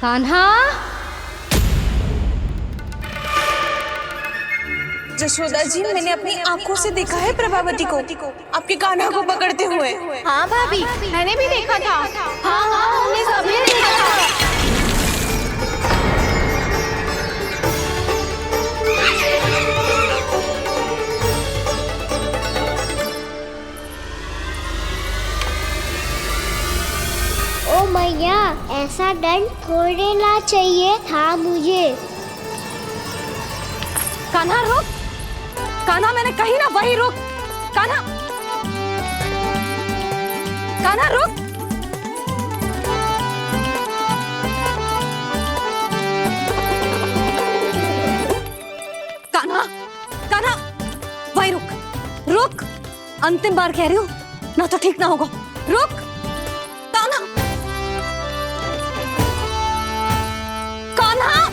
कान्हा। जशोदा जी, मैंने अपनी आंखों से देखा है प्रभावती को आपके कान्हा को पकड़ते हुए। हाँ भाभी, मैंने भी देखा था। हाँ हाँ, हमने सबने देखा था। ओ मैया, ऐसा दंड थोड़े ना चाहिए था मुझे। कान्हा रुक, कान्हा मैंने कही ना वही रुक। कान्हा, कान्हा रुक। कान्हा, कान्हा वही रुक, रुक। अंतिम बार कह रही हूँ, ना तो ठीक ना होगा। रुक कान्हा, कान्हा।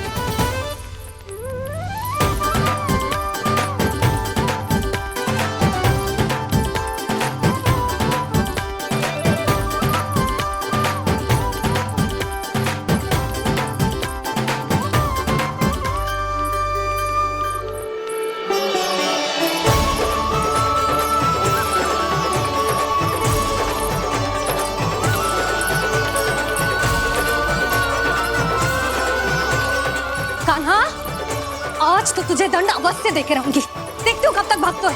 कान्हा, आज तो तुझे दंड अवश्य देके रहूंगी। देखती हूँ कब तक भागता है।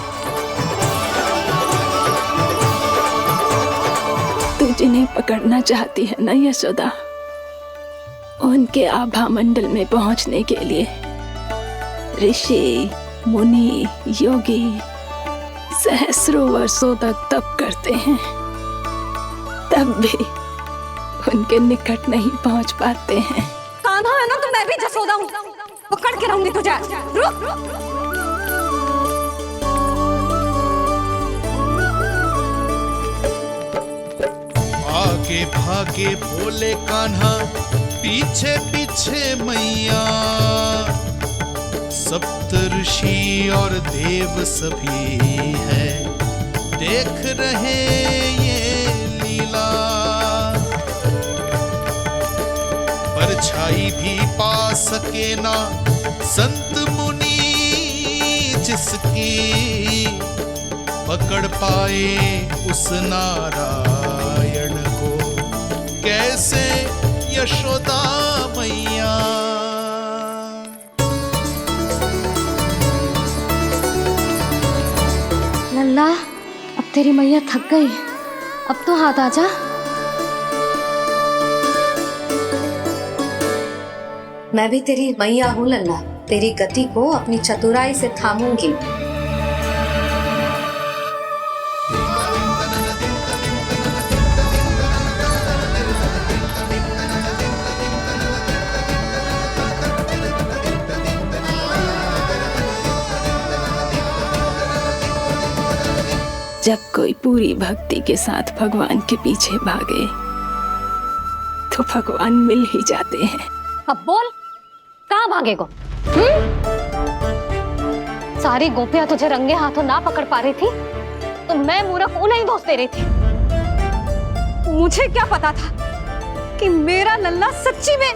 तू जिन्हें पकड़ना चाहती है ना यशोदा, उनके आभा मंडल में पहुंचने के लिए ऋषि, मुनि, योगी सहस्रों वर्षों तक तप करते हैं, तब भी उनके निकट नहीं पहुंच पाते हैं। कान्हा है ना, तो मैं भी जसोदा हूँ, पकड़ के रहूंगी तुझे। रुक। आगे भागे बोले कान्हा, पीछे पीछे मैया। सप्त ऋषि और देव सभी है, देख रहे ये लीला। परछाई भी पा सके ना संत मुनि, जिसकी पकड़ पाए उस नारायण को, कैसे यशोदा मैया। लल्ला, अब तेरी मैया थक गई, अब तो हाथ आजा। मैं भी तेरी मैया हूँ लल्ला, तेरी गति को अपनी चतुराई से थामूंगी। जब कोई पूरी भक्ति के साथ भगवान के पीछे भागे तो भगवान मिल ही जाते हैं। अब बोल, कहाँ भागेगा? सारी गोपियां तुझे रंगे हाथों ना पकड़ पा रही थी, तो मैं मूर्ख उन्हें ही दोष दे रही थी। मुझे क्या पता था कि मेरा लल्ला सच्ची में।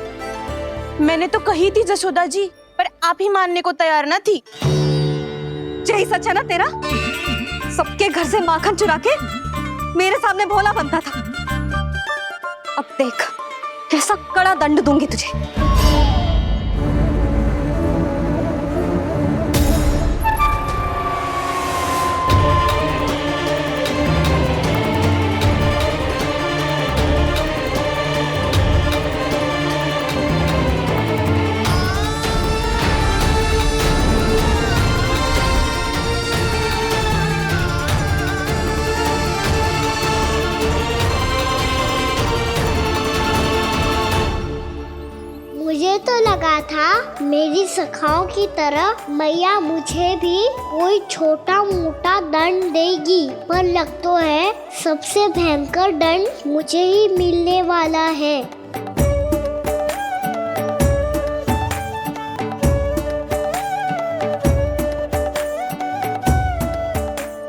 मैंने तो कही थी जशोदा जी, पर आप ही मानने को तैयार ना थी। यही सच है ना तेरा? सबके घर से माखन चुरा के मेरे सामने भोला बनता था। अब देख कैसा कड़ा दंड दूंगी तुझे। मुझे तो लगा था मेरी सखाओं की तरह मैया मुझे भी कोई छोटा मोटा दंड देगी, पर लग तो है सबसे भयंकर दंड मुझे ही मिलने वाला है।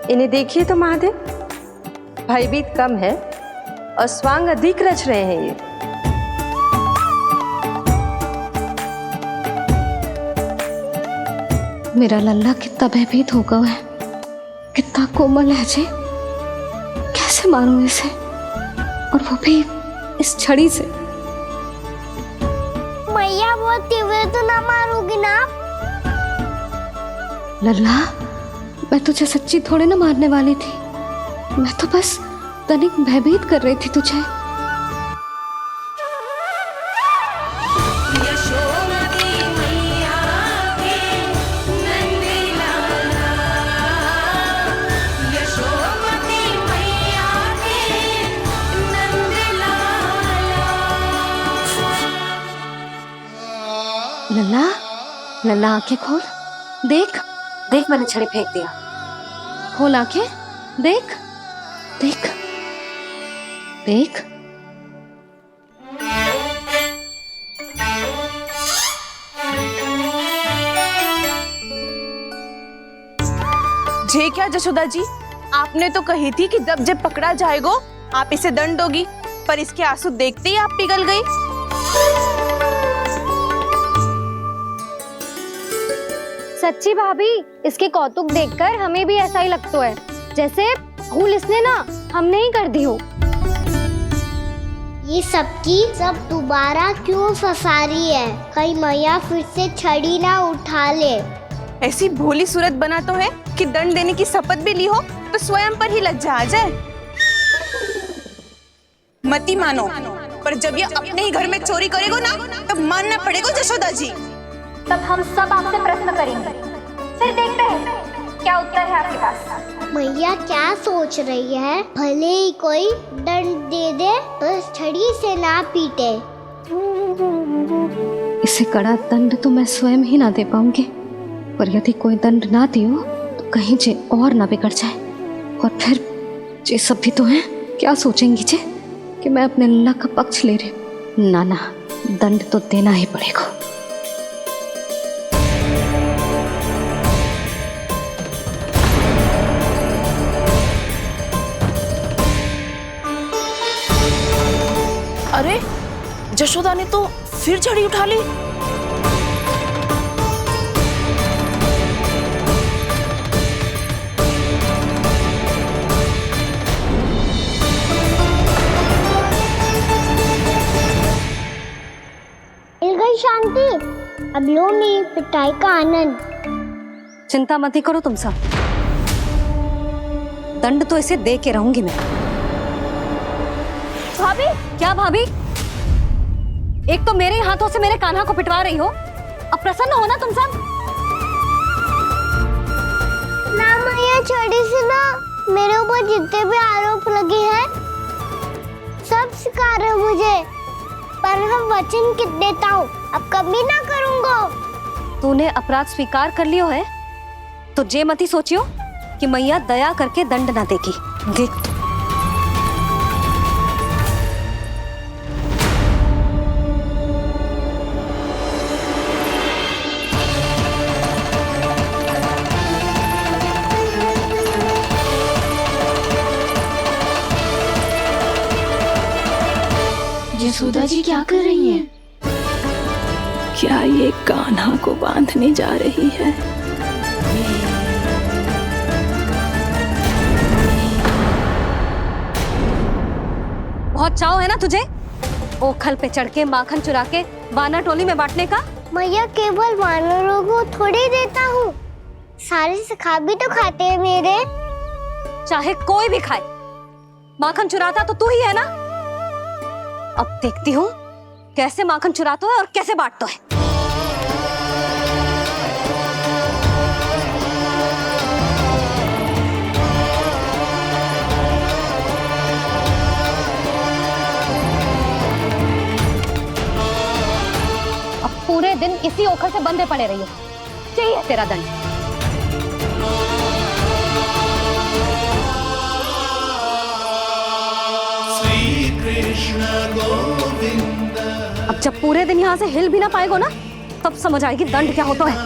इन्हें देखिए तो महादेव, भयभीत कम है और स्वांग अधिक रच रहे हैं ये। मेरा लल्ला कितना भयभीत होगा है, कितना कोमल है जी। कैसे मारूं इसे, और वो भी इस छड़ी से। मैया बहुत तीव्र तो ना मारोगी ना? लल्ला, मैं तुझे सच्ची थोड़े ना मारने वाली थी। मैं तो बस तनिक भयभीत कर रही थी तुझे। लल्ला, लल्ला आंखें खोल, देख देख, मैंने छड़ी फेंक दिया। खोल आंखें, देख देख देख। जे क्या जशोदा जी, आपने तो कही थी कि जब पकड़ा जाएगा आप इसे दंड दोगी, पर इसके आंसू देखते ही आप पिघल गई। सच्ची भाभी, इसके कौतुक देखकर हमें भी ऐसा ही लगता है, जैसे भूल इसने ना हमने ही कर दी हो। ये सब दोबारा क्यों फंसा रही है? कहीं मैया फिर से छड़ी ना उठा ले। ऐसी भोली सूरत बना तो है कि दंड देने की शपथ भी ली हो तो स्वयं पर ही लज्जा आ जाए। मती मानो, पर जब ये अपने ही घर में चोरी करेगा ना, तब मानना पड़ेगा जशोदा जी। तब हम सब आपसे प्रश्न करेंगे, फिर देखते हैं क्या उत्तर है आपके पास। मैया क्या सोच रही है? भले ही कोई दंड दे दे, बस छड़ी से ना पीटे। इसे कड़ा दंड तो मैं स्वयं ही ना दे पाऊंगी, पर यदि कोई दंड ना दियो तो कहीं जे और ना बिगड़ जाए, और फिर जे सब भी तो हैं, क्या सोचेंगी जे कि मैं अपने लल्ला का पक्ष ले रही। ना ना, दंड तो देना ही पड़ेगा। अरे, जशोदा ने तो फिर छड़ी उठा ली। मिल गई शांति, अब लो मेरी पिटाई का आनंद। चिंता मत ही करो तुम सब, दंड तो इसे दे के रहूंगी मैं। भाभी, क्या भाभी? एक तो मेरे हाथों से मेरे कान्हा को पिटवा रही हो, अब प्रसन्न हो ना तुम सब। ना मैया, छड़ी से ना मेरे ऊपर जितने भी आरोप लगे हैं सब स्वीकार है मुझे, पर हम वचन कित देता हूँ, अब कभी ना करूँगा। तूने अपराध स्वीकार कर लियो है तो जे मती सोचियो कि मैया दया करके दंड ना देगी। देख, यशोदा जी क्या कर रही हैं? क्या ये कान्हा को बांधने जा रही है? बहुत चाव है ना तुझे ओखल पे चढ़ के माखन चुरा के वानर टोली में बांटने का। मैया, केवल वानरों को थोड़ी देता हूँ, सारे सखा भी तो खाते हैं मेरे। चाहे कोई भी खाए, माखन चुराता तो तू ही है ना। अब देखती हूँ कैसे माखन चुराता है और कैसे बांटता है। अब पूरे दिन इसी ओखल से बंधे पड़े रहिए, चाहिए तेरा दंड। अब जब पूरे दिन यहाँ से हिल भी ना पाएगो ना, तब समझ आएगी दंड क्या होता है।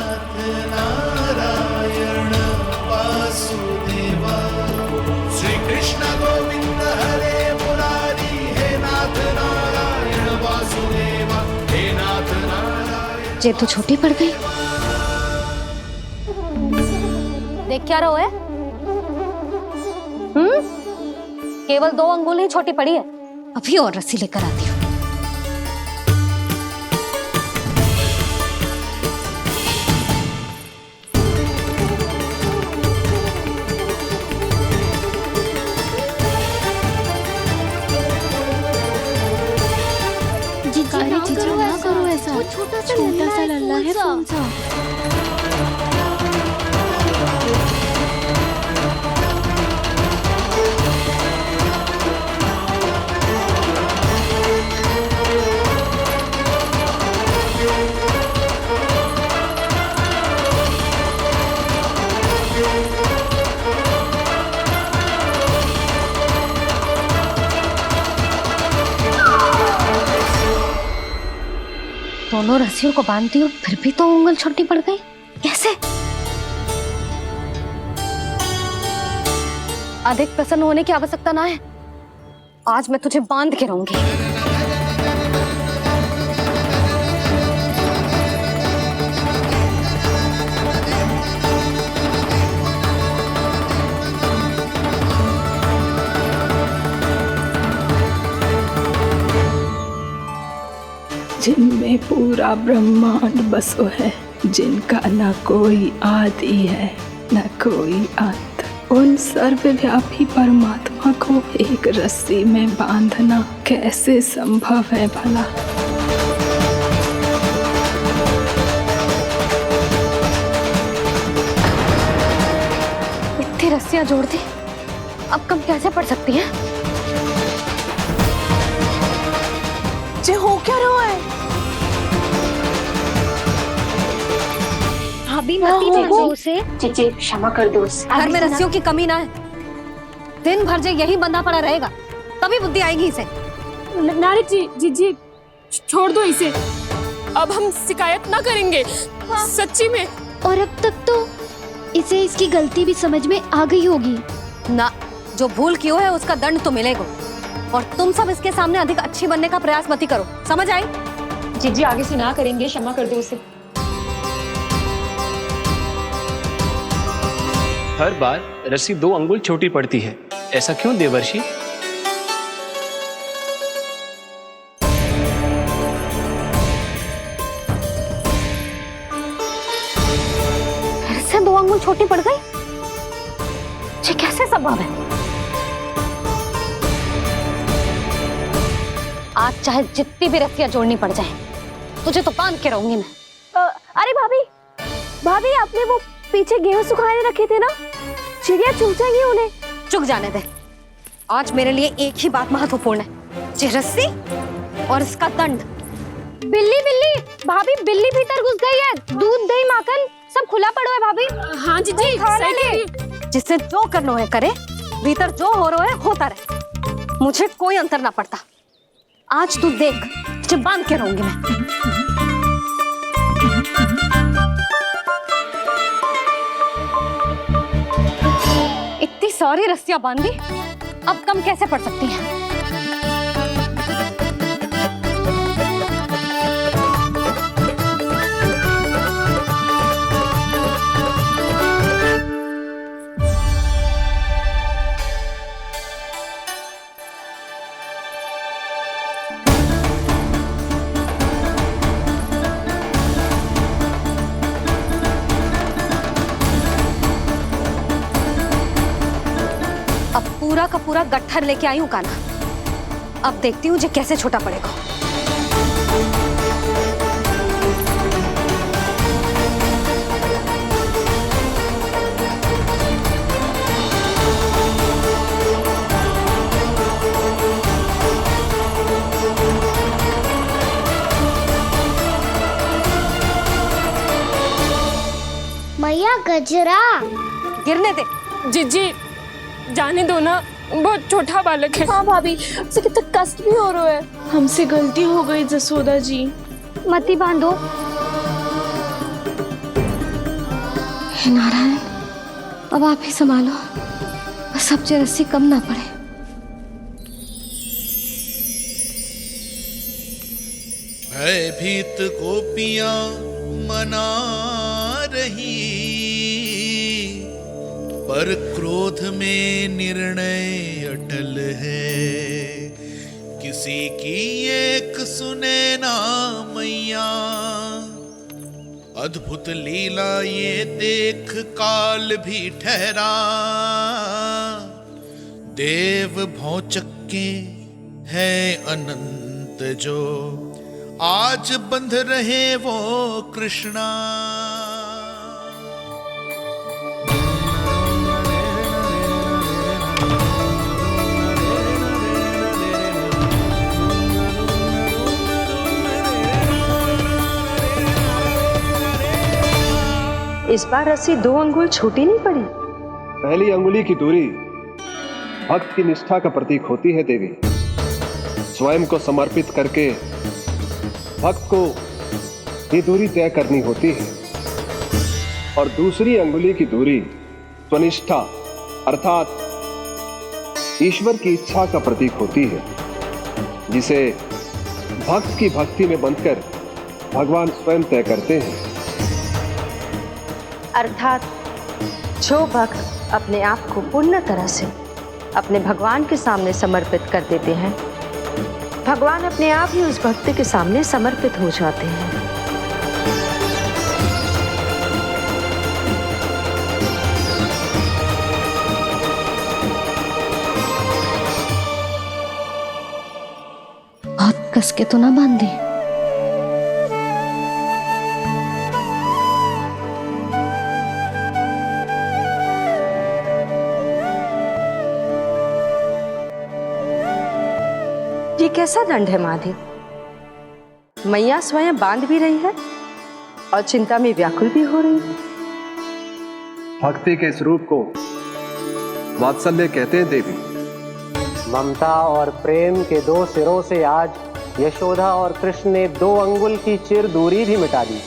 श्री कृष्ण गोविंद हरे मुरारी, हे नाथ नारायण वासुदेवा, हे नाथ नारायण। जे तो छोटी पड़ गई, देख क्या रहो है? केवल 2 अंगुल ही छोटी पड़ी है। अभी और रस्सी लेकर आती हूँ। ना करो ऐसा। छोटा सा लल्ला है कौन सा? दोनों रस्सियों को बांधती हूँ, फिर भी तो उंगल छोटी पड़ गई। कैसे? अधिक प्रसन्न होने की आवश्यकता ना है। आज मैं तुझे बांध के रहूंगी। जिनमें पूरा ब्रह्मांड बसो है, जिनका न कोई आदि है न कोई अंत, उन सर्वव्यापी परमात्मा को एक रस्सी में बांधना कैसे संभव है भला? इतनी रस्सियां जोड़ दी, अब कम कैसे पड़ सकती हैं? जे हो क्या रहा है? अभी मती देखो उसे। जीजी क्षमा कर दो उसे। घर में रस्सियों की कमी ना है। दिन भर जे यही बंधा पड़ा रहेगा, तभी बुद्धि आएगी इसे। नारी जी छोड़ दो इसे। अब हम शिकायत ना करेंगे। सच्ची में। और अब तक तो इसे इसकी गलती भी समझ में आ गई होगी ना। जो भूल की हो है उसका दंड तो मिलेगा। और तुम सब इसके सामने अधिक अच्छी बनने का प्रयास मत करो, समझ आई? जीजी आगे से ना करेंगे, क्षमा कर दो उसे। हर बार रस्सी 2 अंगुल छोटी पड़ती है, ऐसा क्यों देवर्षि? फिर से 2 अंगुल छोटी पड़ गई? ये कैसे संभव है? आज चाहे जितनी भी रस्सियां जोड़नी पड़ जाए, तुझे तो बांध के रहूंगी मैं। अरे भाभी आपने वो पीछे गेहूं सुखाने रखे थे ना, चिड़िया चुग जाएंगी उन्हें। चुक जाने दे। आज मेरे लिए एक ही बात महत्वपूर्ण है, ये रस्सी और इसका दंड। बिल्ली भाभी, बिल्ली भीतर घुस गई है। दूध दही माखन सब खुला पड़ा है भाभी। हाँ जीजी सही कह रही है। जिससे जो करना है करे, भीतर जो हो रहा है होता रहे, मुझे कोई अंतर ना पड़ता। आज तू देख, तुझे बांध के रहूंगी मैं। इतनी सारी रस्सियां बांधी, अब कम कैसे पड़ सकती हैं? पूरा का पूरा गट्ठर लेके आई हूँ कान्हा। अब देखती हूँ जे कैसे छोटा पड़ेगा। मैया गजरा गिरने दे। जीजी जाने दो ना, बहुत छोटा बालक है। हाँ भाभी, उसे कितना कष्ट भी हो रहा है। हमसे गलती हो गई जसोदा जी। मती बांधो। हे नारायण, अब आप ही संभालो, बस अब जे रस्सी कम ना पड़े। भयभीत गोपियां मना रही, पर क्रोध में निर्णय अटल है, किसी की एक सुने ना मैया। अद्भुत लीला ये देख काल भी ठहरा, देव भौचक्के है अनंत जो, आज बंध रहे वो कृष्णा। इस बार रस्सी 2 अंगुल छोटी नहीं पड़ी। पहली अंगुली की दूरी भक्त की निष्ठा का प्रतीक होती है देवी। स्वयं को समर्पित करके भक्त को ये दूरी तय करनी होती है। और दूसरी अंगुली की दूरी स्वनिष्ठा अर्थात ईश्वर की इच्छा का प्रतीक होती है, जिसे भक्त की भक्ति में बंधकर भगवान स्वयं तय करते हैं। अर्थात जो भक्त अपने आप को पूर्ण तरह से अपने भगवान के सामने समर्पित कर देते हैं, भगवान अपने आप ही उस भक्त के सामने समर्पित हो जाते हैं। बहुत कस के तो ना बांधी। ये कैसा दंड है माधे? मैया स्वयं बांध भी रही है और चिंता में व्याकुल भी हो रही है। भक्ति के स्वरूप को वात्सल्य कहते हैं देवी। ममता और प्रेम के 2 सिरों से आज यशोदा और कृष्ण ने 2 अंगुल की चिर दूरी भी मिटा दी।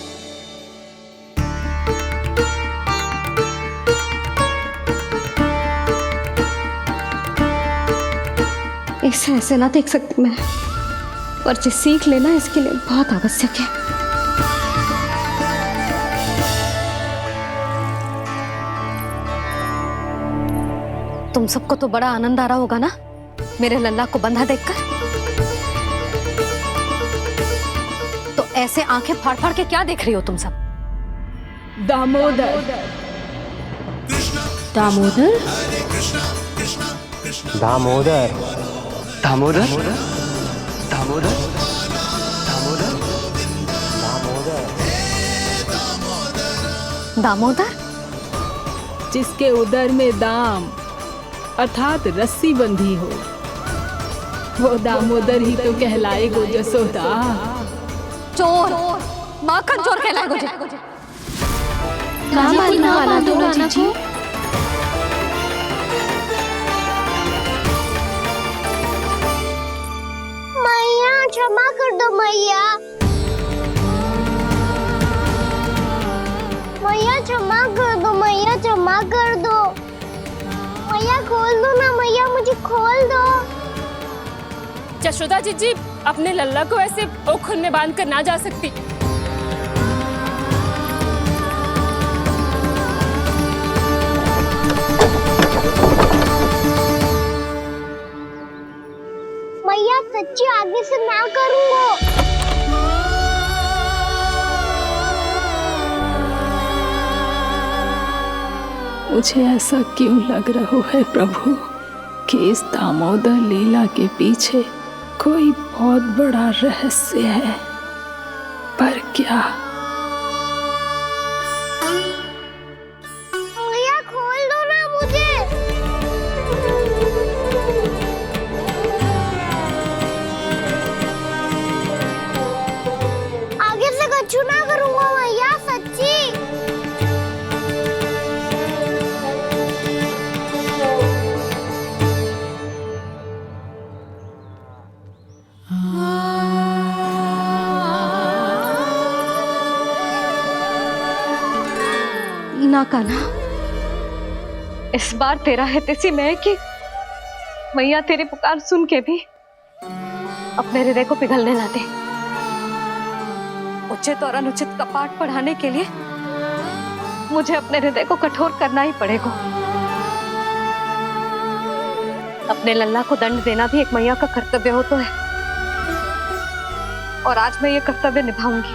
इसे ऐसे ना देख सकती मैं, पर जो सीख लेना इसके लिए बहुत आवश्यक है। तुम सबको तो बड़ा आनंद आ रहा होगा ना मेरे लल्ला को बंधा देखकर। तो ऐसे आंखें फाड़ फाड़ के क्या देख रही हो तुम सब? दामोदर। दामोदर? दामोदर। दामोदर? दामोदर? दामोदर? जिसके उदर में दाम अर्थात रस्सी बंधी हो, वो दामोदर ही तो कहलाएगो जसोदा। चोर, माखन चोर कहलाएगो जी। कहाँ बांधना वाला दो राना को? मैया क्षमा कर दो मैया। मैया क्षमा कर दो, मैया क्षमा कर दो। मैया खोल दो ना मैया, मुझे खोल दो। यशोदा जी अपने लल्ला को ऐसे ओखल में बांध कर ना जा सकती। मैया सच्ची आगे से ना करूंगा। मुझे ऐसा क्यों लग रहा है प्रभु कि इस दामोदर लीला के पीछे कोई बहुत बड़ा रहस्य है, पर क्या? मैया खोल दो ना मुझे। आगे से कछु ना करूंगा मैया, सच्ची। ना कान्हा, इस बार तेरा है तेसी मैं कि मैया तेरी पुकार सुन के भी अपने हृदय को पिघलने ना दे। उचित और अनुचित का पाठ पढ़ाने के लिए मुझे अपने हृदय को कठोर करना ही पड़ेगा। अपने लल्ला को दंड देना भी एक मैया का कर्तव्य हो तो है, और आज मैं ये कर्तव्य निभाऊंगी।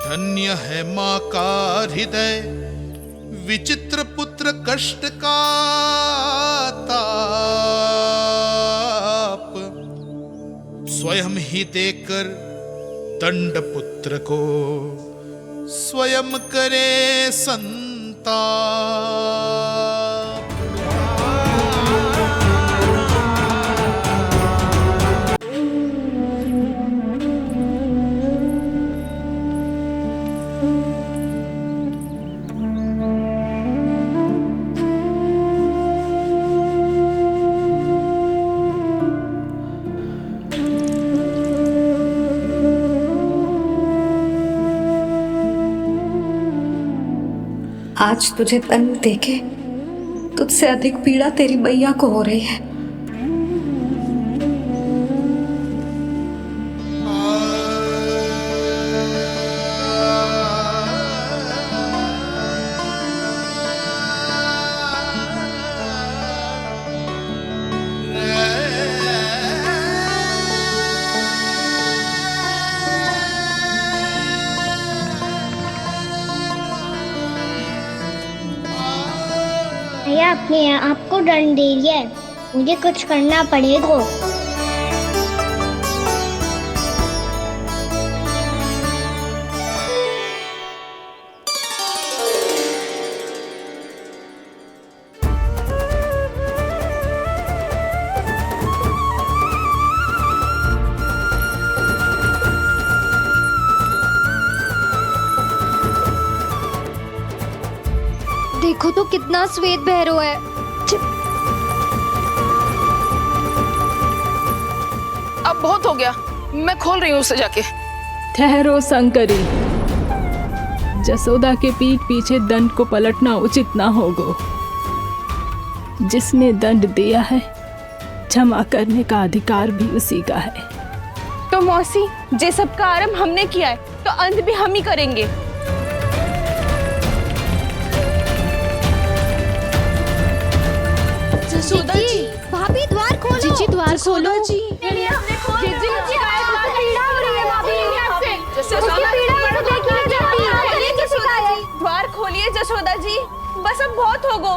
धन्य है माँ का हृदय, विचित्र पुत्र कष्ट का ताप, स्वयं ही देकर दंड पुत्र को स्वयं करे संताप। आज तुझे दंड देके तुझसे अधिक पीड़ा तेरी मैया को हो रही है। मैया अपने आप को दंड दे रही है, मुझे कुछ करना पड़ेगा। देखो तो कितना श्वेत भैरव है। अब बहुत हो गया, मैं खोल रही हूँ उसे जाके। ठहरो शंकरी, जसोदा के पीठ पीछे दंड को पलटना उचित ना होगा। जिसने दंड दिया है, क्षमा करने का अधिकार भी उसी का है। तो मौसी, जे सब का आरंभ हमने किया है, तो अंत भी हम ही करेंगे। जसोदा जी, भाभी द्वार खोलो। जीजी द्वार खोलो। जी द्वार खोलिए जसोदा जी, बस अब बहुत हो गो।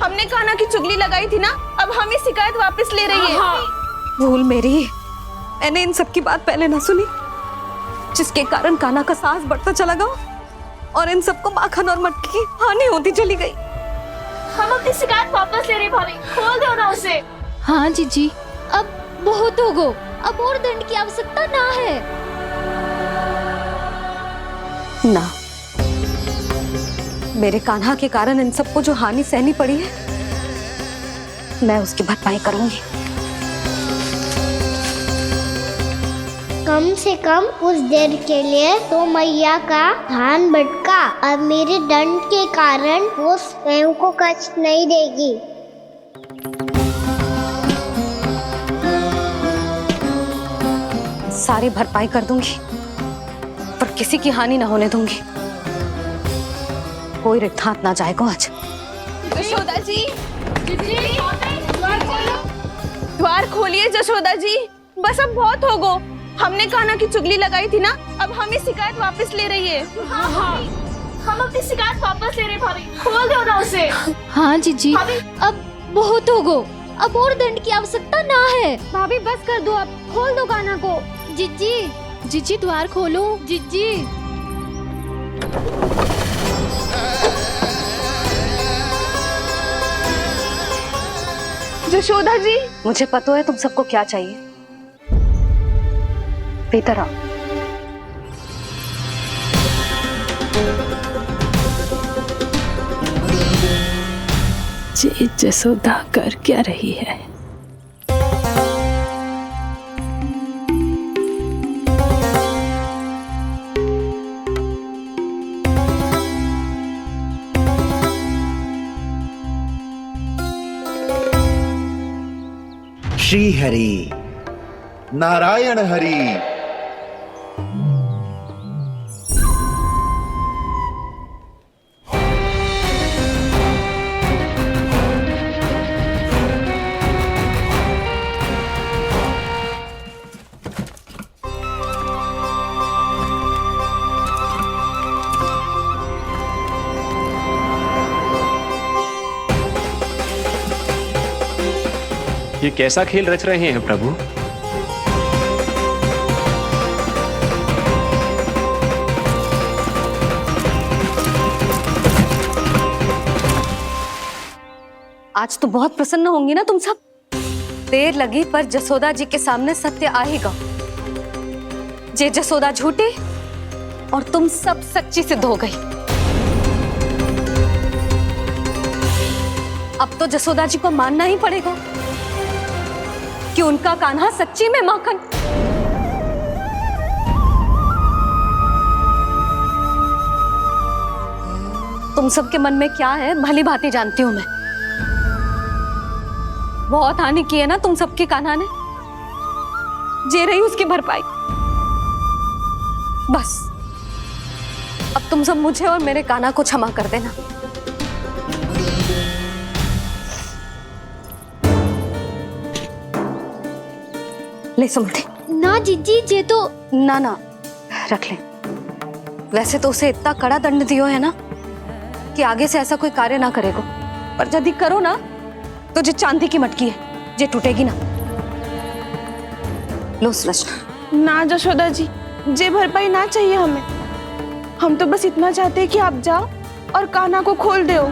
हमने कान्हा की चुगली लगाई थी ना, अब हम ये शिकायत वापस ले रही है। भूल मेरी, मैंने इन सब की बात पहले ना सुनी, जिसके कारण कान्हा का साहस बढ़ता चला गया और इन सबको माखन और मटकी की हानि होती चली गई। हम अपनी शिकायत वापस ले रहे भाभी, खोल दो ना उसे। हाँ जीजी, अब बहुत हो गो, अब और दंड की आवश्यकता ना है। ना, मेरे कान्हा के कारण इन सबको जो हानि सहनी पड़ी है, मैं उसकी भरपाई करूंगी। कम से कम कुछ देर के लिए तो मैया का ध्यान भटका, अब मेरे दंड के कारण वो स्वयं को कष्ट नहीं देगी। सारी भरपाई कर दूंगी, पर किसी की हानि न होने दूंगी। कोई रिक्त हाथ ना जाएगा आज। जसोदा जी, द्वार खोलिए जसोदा जी, बस अब बहुत हो गो। हमने कान्हा की चुगली लगाई थी ना, अब हम ये शिकायत वापस ले रही है। हम अपनी शिकायत वापस ले रहे भाभी, खोल दो ना उसे। हाँ जीजी, अब बहुत हो गो, अब और दंड की आवश्यकता ना है। भाभी बस कर दो, अब खोल दो कान्हा को। जीजी, जीजी द्वार खोलो। जीजी, जसोदा जी, मुझे पता है तुम सबको क्या चाहिए। भीतर आओ। जे जसोदा कर क्या रही है? श्री हरि, नारायण हरि, ये कैसा खेल रच रहे हैं प्रभु? आज तो बहुत प्रसन्न होंगी ना तुम सब। देर लगी पर जसोदा जी के सामने सत्य आएगा। जे जसोदा झूठी और तुम सब सच्ची सिद्ध हो गई। अब तो जसोदा जी को मानना ही पड़ेगा कि उनका कान्हा सच्ची में माखन। तुम सबके मन में क्या है भली भांति जानती हूं मैं। बहुत हानि की है ना तुम सबके कान्हा ने। जे रही उसकी भरपाई। बस अब तुम सब मुझे और मेरे कान्हा को क्षमा कर देना। ले सुमति। ना जीजी, जे तो ना ना रख ले। वैसे तो उसे इतना कड़ा दंड दियो है ना कि आगे से ऐसा कोई कार्य ना करेगा। पर यदि करो ना तो जो चांदी की मटकी है जे टूटेगी ना। लो सृष्टि। ना जशोदा जी, जे भरपाई ना चाहिए हमें। हम तो बस इतना चाहते हैं कि आप जाओ और कान्हा को खोल दो।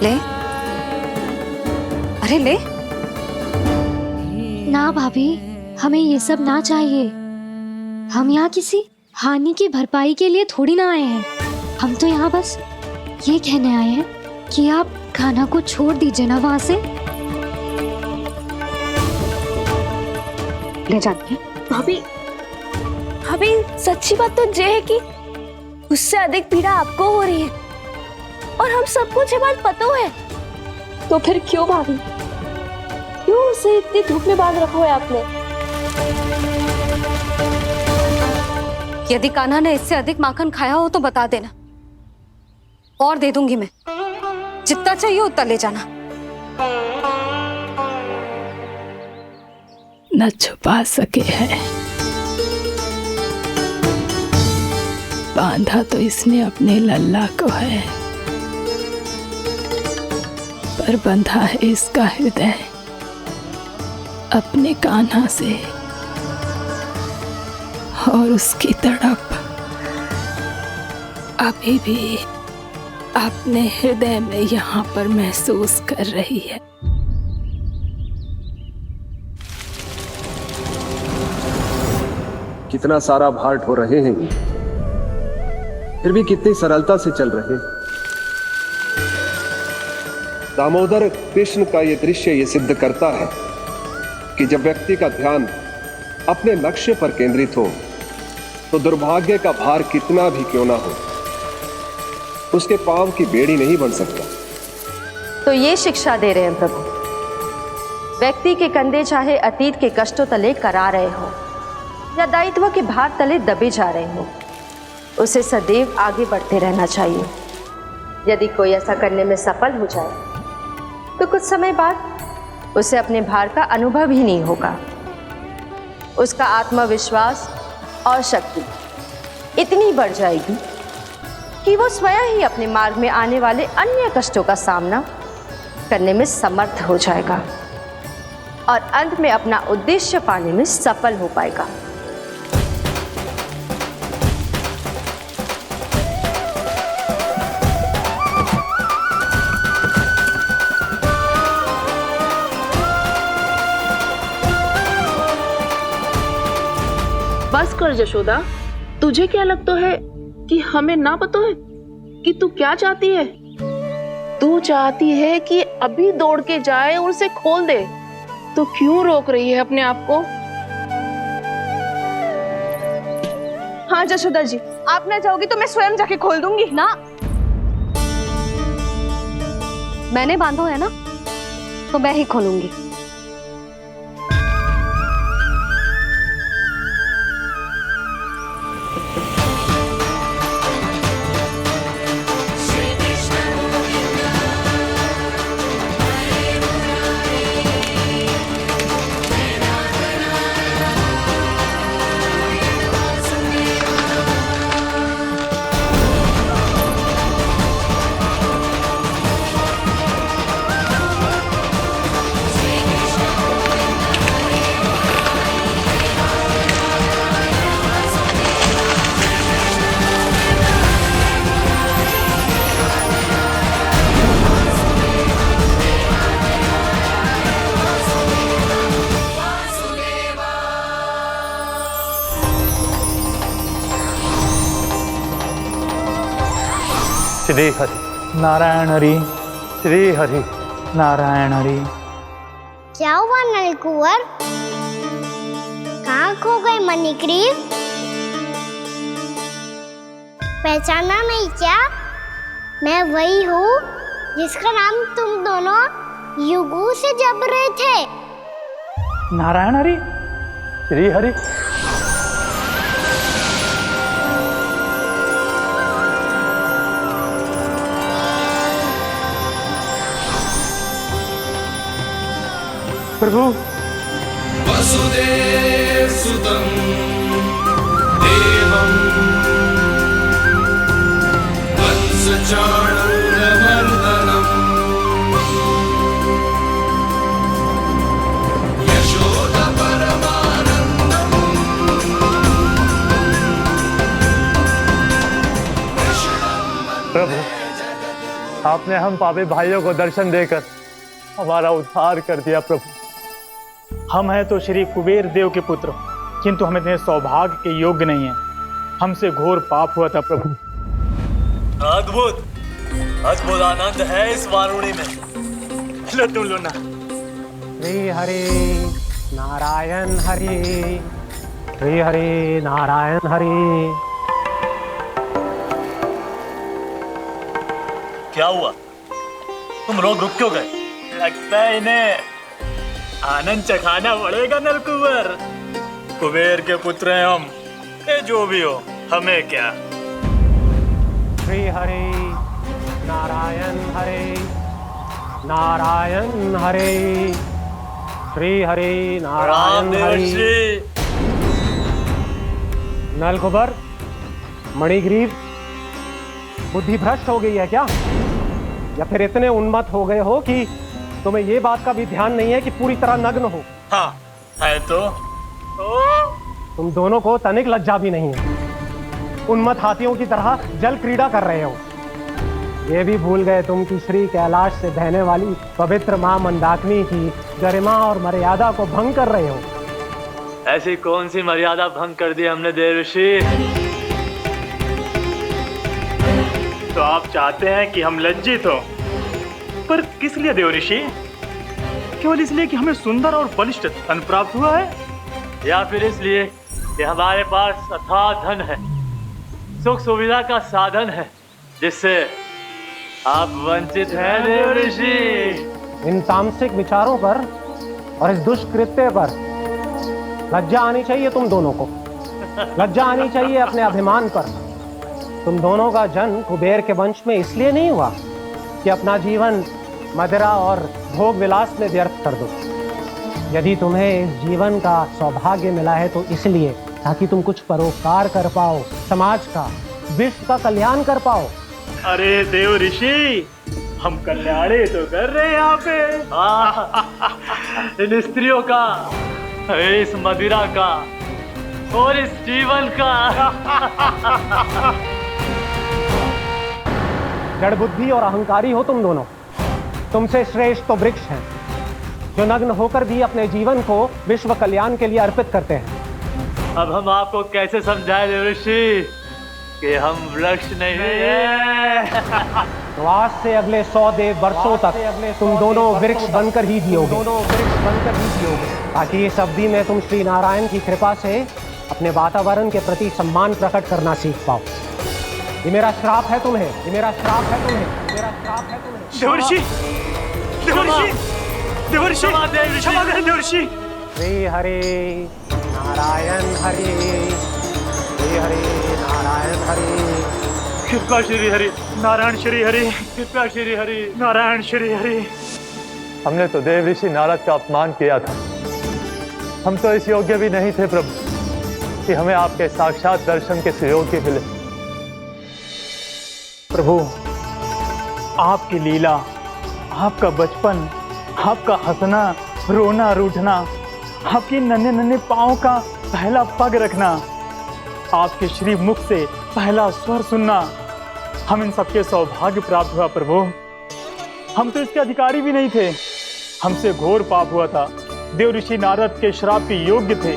ले, अरे ले। ना भाभी, हमें ये सब ना चाहिए। हम यहाँ किसी हानि की भरपाई के लिए थोड़ी ना आए हैं। हम तो यहाँ बस ये कहने आए हैं कि आप कान्हा को छोड़ दीजिए ना वहां से। ले जाती है। भाभी, भाभी सच्ची बात तो ये है कि उससे अधिक पीड़ा आपको हो रही है और हम सबको ये बात पता है। तो फिर क्यों भाभी, क्यों उसे इतनी धूप में बांध रखा है आपने? यदि कान्हा ने इससे अधिक माखन खाया हो तो बता देना और दे दूंगी मैं। जितना चाहिए उतना ले जाना। न छुपा सके हैं। बांधा तो इसने अपने लल्ला को है, पर बंधा है इसका हृदय अपने कान्हा से। और उसकी तड़प अभी भी अपने हृदय में यहाँ पर महसूस कर रही है। कितना सारा भार ढो रहे हैं, फिर भी कितनी सरलता से चल रहे हैं। दामोदर कृष्ण का यह दृश्य ये सिद्ध करता है कि जब व्यक्ति का ध्यान अपने लक्ष्य पर केंद्रित हो तो दुर्भाग्य का भार कितना भी क्यों ना हो, उसके पांव की बेड़ी नहीं बन सकता। तो ये शिक्षा दे रहे हैं प्रभु। व्यक्ति के कंधे चाहे अतीत के कष्टों तले करा रहे हो या दायित्व के भार तले दबे जा रहे हो, उसे सदैव आगे बढ़ते रहना चाहिए। यदि कोई ऐसा करने में सफल हो जाए तो कुछ समय बाद उसे अपने भार का अनुभव ही नहीं होगा। उसका आत्मविश्वास और शक्ति इतनी बढ़ जाएगी कि वो स्वयं ही अपने मार्ग में आने वाले अन्य कष्टों का सामना करने में समर्थ हो जाएगा और अंत में अपना उद्देश्य पाने में सफल हो पाएगा। बस कर जशोदा, तुझे क्या लगता है कि हमें ना पता है कि तू क्या चाहती है? तू चाहती है कि अभी दौड़ के जाए और उसे खोल दे, तो क्यों रोक रही है अपने आप को? हाँ जशोदा जी, आप ना चाहोगी तो मैं स्वयं जाके खोल दूंगी। ना, मैंने बांधो है ना तो मैं ही खोलूंगी। श्री हरि नारायण हरि, श्री हरि नारायण हरि। क्या हुआ नलकुंवर? कहाँ खो गए मणिग्रीव? पहचाना नहीं क्या? मैं वही हूँ जिसका नाम तुम दोनों युगों से जप रहे थे। नारायण हरि, श्री हरि। प्रभु वसुदेव सुतं देवं वंशचाणूरमर्दनम् यशोदा परमानंदम् प्रभु, आपने हम पापी भाइयों को दर्शन देकर हमारा उद्धार कर दिया। प्रभु, हम हैं तो श्री कुबेर देव के पुत्र, किंतु हम इतने सौभाग्य के योग्य नहीं हैं। हमसे घोर पाप हुआ था प्रभु। अद्भुत अद्भुत आनंद है इस वारुणी में। लो तुम लो ना। श्री हरि नारायण हरि, श्री हरि नारायण हरि। क्या हुआ? तुम रोक रुक क्यों गए? लगता है इन्हें आनंद चखाना पड़ेगा नलकुंवर। कुबेर के पुत्र हैं हम, ये जो भी हो हमें क्या। श्री हरि नारायण हरि, नारायण हरि, श्री हरि नारायण हरि। नलकुबर, मणिग्रीव, बुद्धि भ्रष्ट हो गई है क्या? या फिर इतने उन्मत्त हो गए हो कि तुम्हें ये बात का भी ध्यान नहीं है कि पूरी तरह नग्न हो? हाँ है तो। तुम दोनों को तनिक लज्जा भी नहीं है। उन्मत्त हाथियों की तरह जल क्रीड़ा कर रहे हो। ये भी भूल गए तुम कि श्री कैलाश से बहने वाली पवित्र मां मंदाकिनी की गरिमा और मर्यादा को भंग कर रहे हो। ऐसी कौन सी मर्यादा भंग कर दी हमने देव ऋषि? तो आप चाहते हैं कि हम लज्जित हो, पर किस लिए देव ऋषि? केवल इसलिए कि हमें सुंदर और बलिष्ठ धन प्राप्त हुआ है, या फिर इसलिए कि हमारे पास अथाह धन है, सुख सुविधा का साधन है, जिससे आप वंचित हैं देव ऋषि? इन तामसिक विचारों पर और इस दुष्कृत्य पर लज्जा आनी चाहिए तुम दोनों को। लज्जा आनी चाहिए अपने अभिमान पर। तुम दोनों का जन्म कुबेर के वंश में इसलिए नहीं हुआ कि अपना जीवन मदिरा और भोग विलास में व्यर्थ कर दो। यदि तुम्हें इस जीवन का सौभाग्य मिला है तो इसलिए ताकि तुम कुछ परोपकार कर पाओ, समाज का, विश्व का कल्याण कर पाओ। अरे देव ऋषि, हम कल्याण तो कर रहे हैं यहाँ पे। इन स्त्रियों का, इस मदिरा का और इस जीवन का। जड़ बुद्धि और अहंकारी हो तुम दोनों। तुमसे श्रेष्ठ तो वृक्ष हैं, जो नग्न होकर भी अपने जीवन को विश्व कल्याण के लिए अर्पित करते हैं। अब हम आपको कैसे समझाएं देव ऋषि कि हम वृक्ष नहीं हैं? तो आज से अगले 100 वर्षों तक तुम दोनों वृक्ष बनकर ही जियोगे। ताकि इस अवधि में तुम श्री नारायण की कृपा से अपने वातावरण के प्रति सम्मान प्रकट करना सीख पाओ। ये मेरा श्राप है तुम्हें, ये मेरा श्राप है तुम्हें, मेरा श्राप है तुम्हें। देवर्षि, देवर्षि, देवर्षि, क्षमा करें देवर्षि। श्री हरि नारायण हरि, श्री हरि नारायण हरि। कृपा श्री हरि नारायण, श्री हरि कृपा श्री हरि नारायण, श्री हरि। हमने तो देव ऋषि नारद का अपमान किया था। हम तो इस योग्य भी नहीं थे प्रभु कि हमें आपके साक्षात दर्शन के सुयोग्य मिले। प्रभु, आपकी लीला, आपका बचपन, आपका हंसना, रोना, रूठना, आपके नन्हे नन्हे पाँव का पहला पग रखना, आपके श्री मुख से पहला स्वर सुनना, हम इन सबके सौभाग्य प्राप्त हुआ प्रभु। हम तो इसके अधिकारी भी नहीं थे। हमसे घोर पाप हुआ था, देव ऋषि नारद के श्राप के योग्य थे।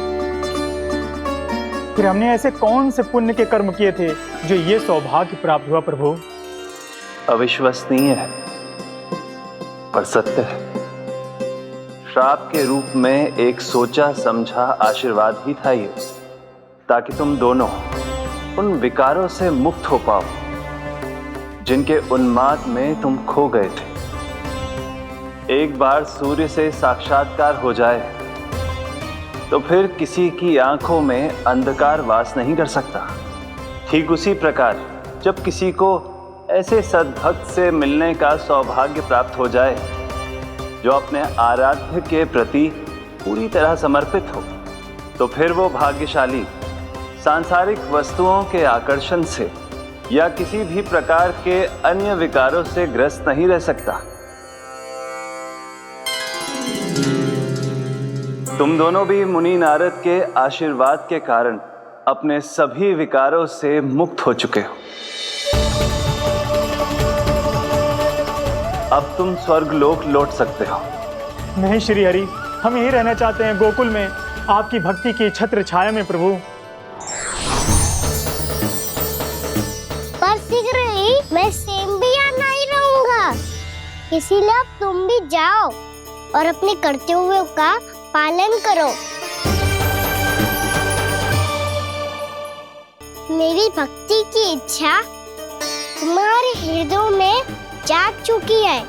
फिर हमने ऐसे कौन से पुण्य के कर्म किए थे जो ये सौभाग्य प्राप्त हुआ प्रभु? अविश्वसनीय है पर सत्य है। श्राप के रूप में एक सोचा समझा आशीर्वाद ही था ये, ताकि तुम दोनों उन विकारों से मुक्त हो पाओ जिनके उन्माद में तुम खो गए थे। एक बार सूर्य से साक्षात्कार हो जाए तो फिर किसी की आंखों में अंधकार वास नहीं कर सकता। ठीक उसी प्रकार जब किसी को ऐसे सद्भक्त से मिलने का सौभाग्य प्राप्त हो जाए जो अपने आराध्य के प्रति पूरी तरह समर्पित हो, तो फिर वो भाग्यशाली सांसारिक वस्तुओं के आकर्षण से या किसी भी प्रकार के अन्य विकारों से ग्रस्त नहीं रह सकता। तुम दोनों भी मुनि नारद के आशीर्वाद के कारण अपने सभी विकारों से मुक्त हो चुके हो। अब तुम स्वर्गलोक लौट सकते हो। नहीं श्री हरि, हम यहीं रहना चाहते हैं, गोकुल में आपकी भक्ति की छत्र छाया में प्रभु। पर शीघ्र ही मैं सेम्बिया नहीं रहूंगा, इसीलिए अब तुम भी जाओ और अपने कर्तव्यों का पालन करो। मेरी भक्ति की इच्छा तुम्हारे हृदय में जाग चुकी है।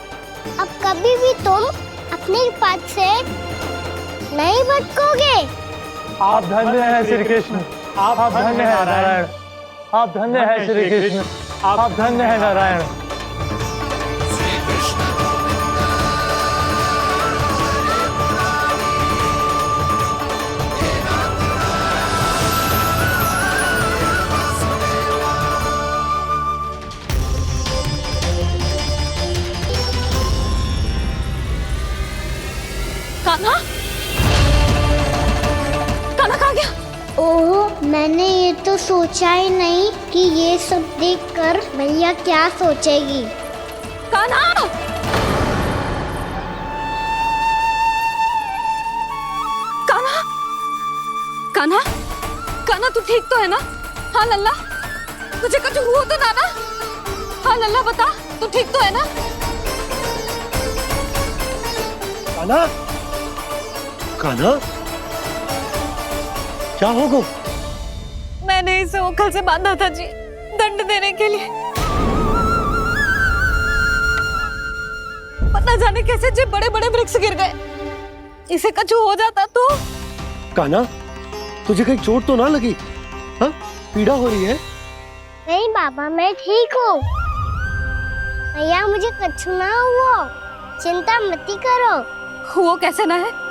अब कभी भी तुम अपने पद से नहीं भटकोगे। आप धन्य हैं श्री कृष्ण, आप धन्य हैं नारायण, आप धन्य हैं श्री कृष्ण, आप धन्य हैं नारायण। कान्हा, कान्हा कहाँ गया? ओह, मैंने ये तो सोचा ही नहीं कि ये सब देखकर भैया क्या सोचेगी। कान्हा! कान्हा! कान्हा! कान्हा तू ठीक तो है ना? हाँ लल्ला, तुझे कुछ हुआ तो ना? हाँ लल्ला बता, तू ठीक तो है ना? कान्हा, कान्हा, क्या होगा? मैंने इसे ओखल से बांधा था जी, दंड देने के लिए। पता जाने कैसे जे बड़े बड़े वृक्ष गिर गए। इसे कुछ हो जाता तो? कान्हा, तुझे कहीं चोट तो ना लगी? हाँ, पीड़ा हो रही है? नहीं बाबा, मैं ठीक हूँ। भैया मुझे कुछ ना हुआ, चिंता मत करो। वो कैसे ना है?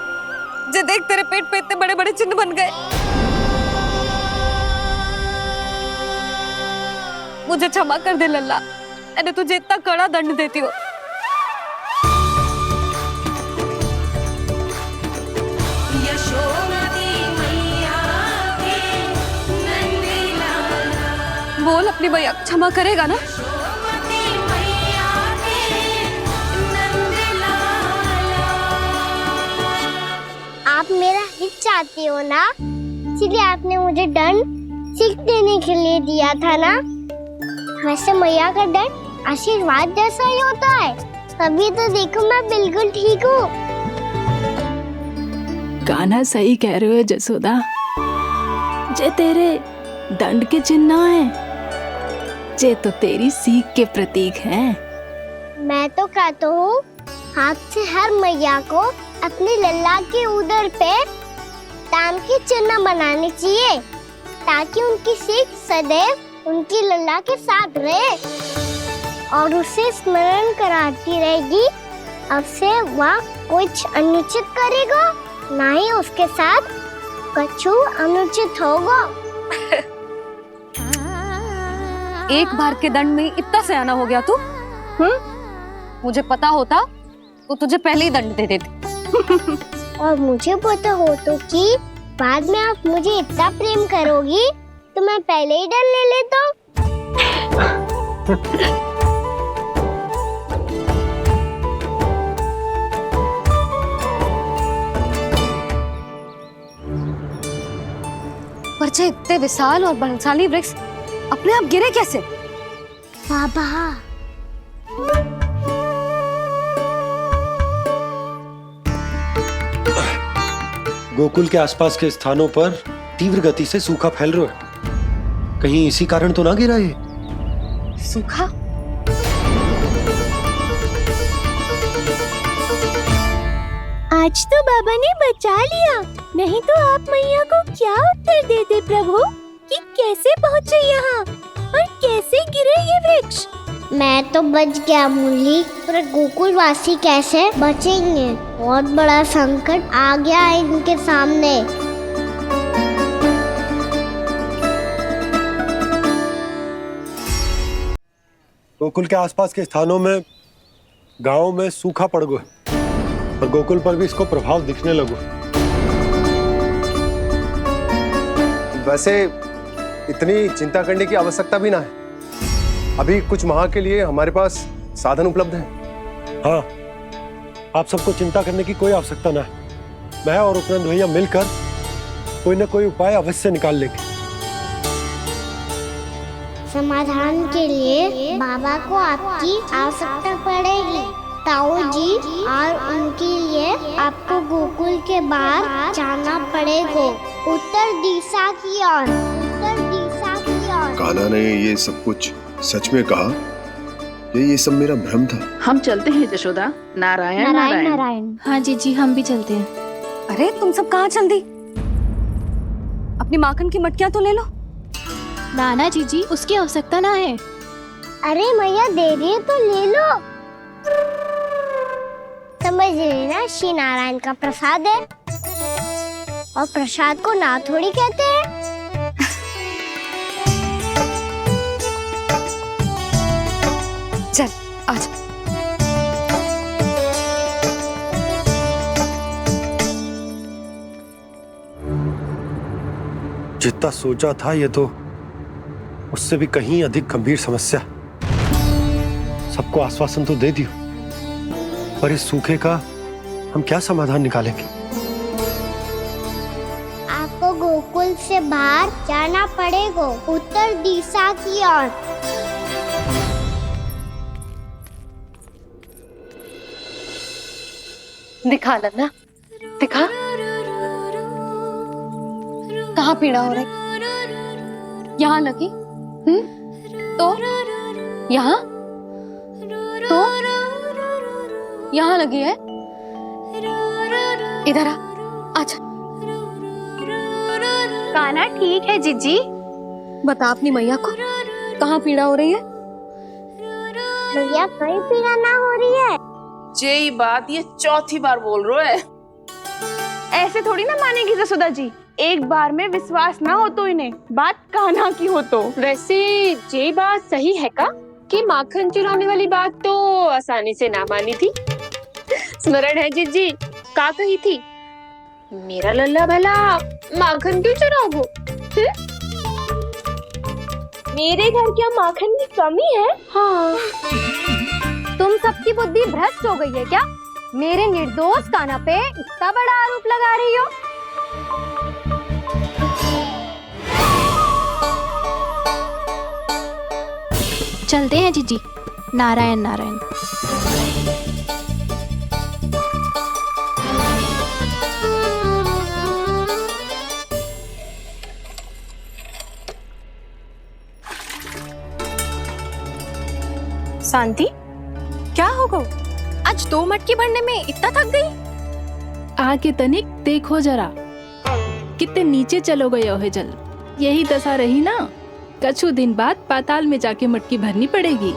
जे देख तेरे पेट पे इतने बड़े बड़े चिन्ह बन गए। मुझे क्षमा कर दे लल्ला, मैंने तुझे इतना कड़ा दंड देती हूँ। बोल अपनी भैया क्षमा करेगा ना? आप मेरा हित चाहते हो ना, इसलिए आपने मुझे दंड सीख देने के लिए दिया था ना। वैसे मैया का दंड आशीर्वाद जैसा ही होता है, तभी तो देखो मैं बिल्कुल ठीक हूँ। कान्हा सही कह रहे हो जसोदा, जे तेरे दंड के चिन्ह है, जे तो तेरी सीख के प्रतीक हैं। मैं तो कहता हूँ हाथ से हर मैया को अपनी लल्ला के उदर पे ताम के चिन्ह बनाने चाहिए, ताकि उनकी सीख सदैव उनकी लल्ला के साथ रहे और उसे स्मरण कराती रहेगी। अब से वह कुछ अनुचित करेगा, ना ही उसके साथ कुछ अनुचित होगा। एक बार के दंड में इतना सयाना हो गया तू? मुझे पता होता तो तुझे पहले ही दंड दे देती। और मुझे पता हो तो कि बाद में आप मुझे इतना प्रेम करोगी तो मैं पहले ही दंड ले लेता। पर जे इतने विशाल और बलशाली वृक्ष अपने आप गिरे कैसे? बाबा, गोकुल के आसपास के स्थानों पर तीव्र गति से सूखा फैल रहा है। कहीं इसी कारण तो ना गिरा ये? सूखा? आज तो बाबा ने बचा लिया, नहीं तो आप मैया को क्या उत्तर देते प्रभु कि कैसे पहुँचे यहाँ और कैसे गिरे ये वृक्ष। मैं तो बच गया मुरली, पर गोकुल वासी कैसे बचेंगे? बहुत बड़ा संकट आ गया है इनके सामने। गोकुल के आसपास के स्थानों में, गांवों में सूखा पड़ गया और गोकुल पर भी इसको प्रभाव दिखने लगो। वैसे इतनी चिंता करने की आवश्यकता भी ना है। अभी कुछ माह के लिए हमारे पास साधन उपलब्ध है। हाँ, आप सबको चिंता करने की कोई आवश्यकता ना है। मैं और उपनंद भैया मिलकर कोई ना कोई उपाय अवश्य निकाल लेंगे। समाधान के लिए बाबा को आपकी आवश्यकता पड़ेगी। ताऊ जी और उनके लिए आपको गोकुल के बाहर जाना पड़ेगा, उत्तर दिशा की ओर, उत्तर दिशा की ओर। कान्हा ने ये सब कुछ सच में कहा? ये सब मेरा भ्रम था? हम चलते हैं जशोदा। नारायण नारायण नारायण। हाँ जीजी, हम भी चलते हैं। अरे तुम सब कहाँ चल दी? अपनी माखन की मटकियां तो ले लो। नाना जीजी, उसकी आवश्यकता ना है। अरे मैया दे रही है तो ले लो। समझ लेना, श्री नारायण का प्रसाद है और प्रसाद को ना थोड़ी कहते हैं। चल आज। जितना सोचा था ये तो उससे भी कहीं अधिक गंभीर समस्या। सबको आश्वासन तो दे दियो, पर इस सूखे का हम क्या समाधान निकालेंगे? आपको गोकुल से बाहर जाना पड़ेगा, उत्तर दिशा की ओर। दिखा लन्ना, दिखा। कहाँ पीड़ा हो रही? यहाँ लगी? तो यहाँ? तो यहाँ लगी है? इधर आ, आजा। कान्हा ठीक है जीजी। बता अपनी मैया को कहाँ पीड़ा हो रही है? मैया कहीं पीड़ा ना हो रही है। ये बात ये चौथी बार बोल रहे है। ऐसे थोड़ी ना मानेगी जसोदा जी। एक बार में विश्वास ना हो तो इन्हें, बात कान्हा की हो तो। वैसे ये बात सही है का कि माखन चुराने वाली बात तो आसानी से ना मानी थी। स्मरण है जीजी का कही थी, मेरा लल्ला भला माखन क्यों चुराओगे? मेरे घर क्या माखन की कमी है? हाँ, तुम सबकी बुद्धि भ्रष्ट हो गई है क्या? मेरे निर्दोष कान्हा पे इतना बड़ा आरोप लगा रही हो? चलते हैं जीजी। नारायण नारायण। शांति, क्या हो गो? आज 2 मटकी भरने में इतना थक गई? आके तनिक देखो जरा, कितने नीचे चलो गए हो जल। यही दशा रही ना, कछु दिन बाद पाताल में जाके मटकी भरनी पड़ेगी।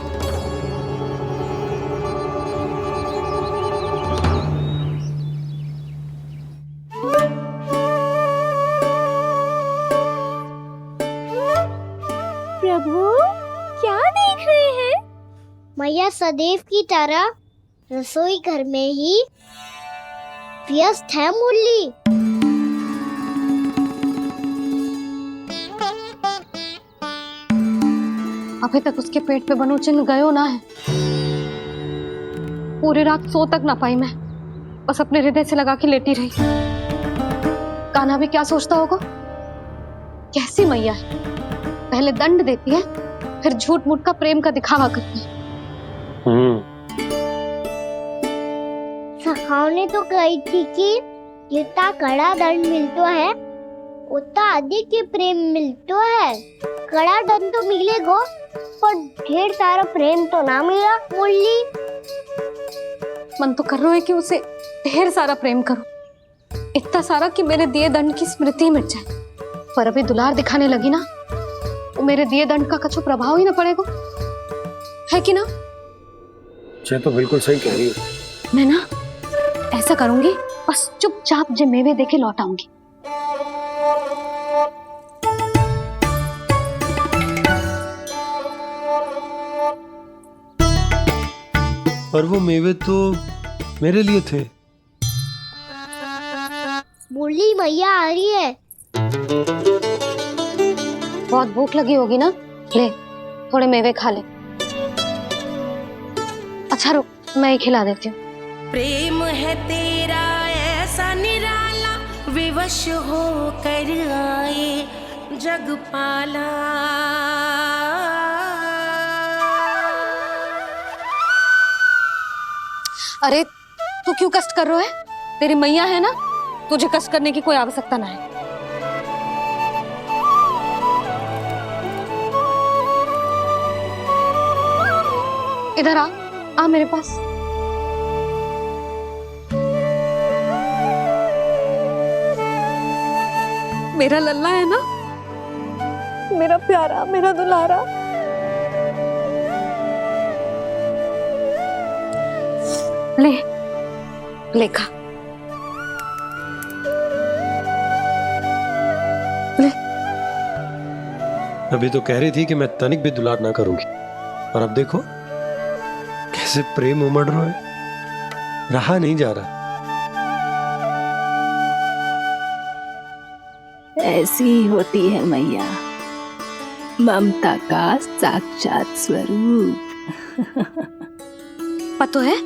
प्रभु क्या देख रहे हैं? मैया सदैव की तरह रसोई घर में ही व्यस्त है मुरली। अभी तक उसके पेट पे बनो चिन्ह गयो ना है। पूरी रात सो तक ना पाई मैं, बस अपने हृदय से लगा के लेटी रही। कान्हा भी क्या सोचता होगा? कैसी मैया है, पहले दंड देती है, फिर झूठ मूठ का प्रेम का दिखावा करती है। सखाओ ने तो कही थी कि जितना कड़ा दंड मिलतो है उतना अधिक ही प्रेम मिलतो है। कड़ा दंड तो मिलेगो पर ढेर सारा प्रेम तो ना मिला। मुरली मन तो कर रहा है कि उसे ढेर सारा प्रेम करूं, इतना सारा कि मेरे दिए दंड की स्मृति मिट जाए। पर अभी दुलार दिखाने लगी ना, वो मेरे दिए दंड का कछु प्रभाव ही ना पड़ेगा, है कि ना? ये तो बिल्कुल सही कह रही हो। मैं ना ऐसा करूंगी, बस चुपचाप जे मेवे देके लौट आऊंगी। पर वो मेवे तो मेरे लिए थे। मुरली मैया आ रही है। बहुत भूख लगी होगी ना, ले थोड़े मेवे खा ले। अच्छा रुक, मैं ही खिला देती हूँ। प्रेम है तेरा ऐसा निराला, विवश हो कर आए जगपाला। अरे तू क्यों कष्ट कर रहा है? तेरी मैया है ना, तुझे कष्ट करने की कोई आवश्यकता ना है। इधर आ मेरे पास। मेरा लल्ला है ना, मेरा प्यारा, मेरा दुलारा। ले खा। ले। अभी तो कह रही थी कि मैं तनिक भी दुलार ना करूंगी, और अब देखो कैसे प्रेम उमड़ रहा है, रहा नहीं जा रहा। ऐसी ही होती है मैया, ममता का साक्षात स्वरूप। पता है,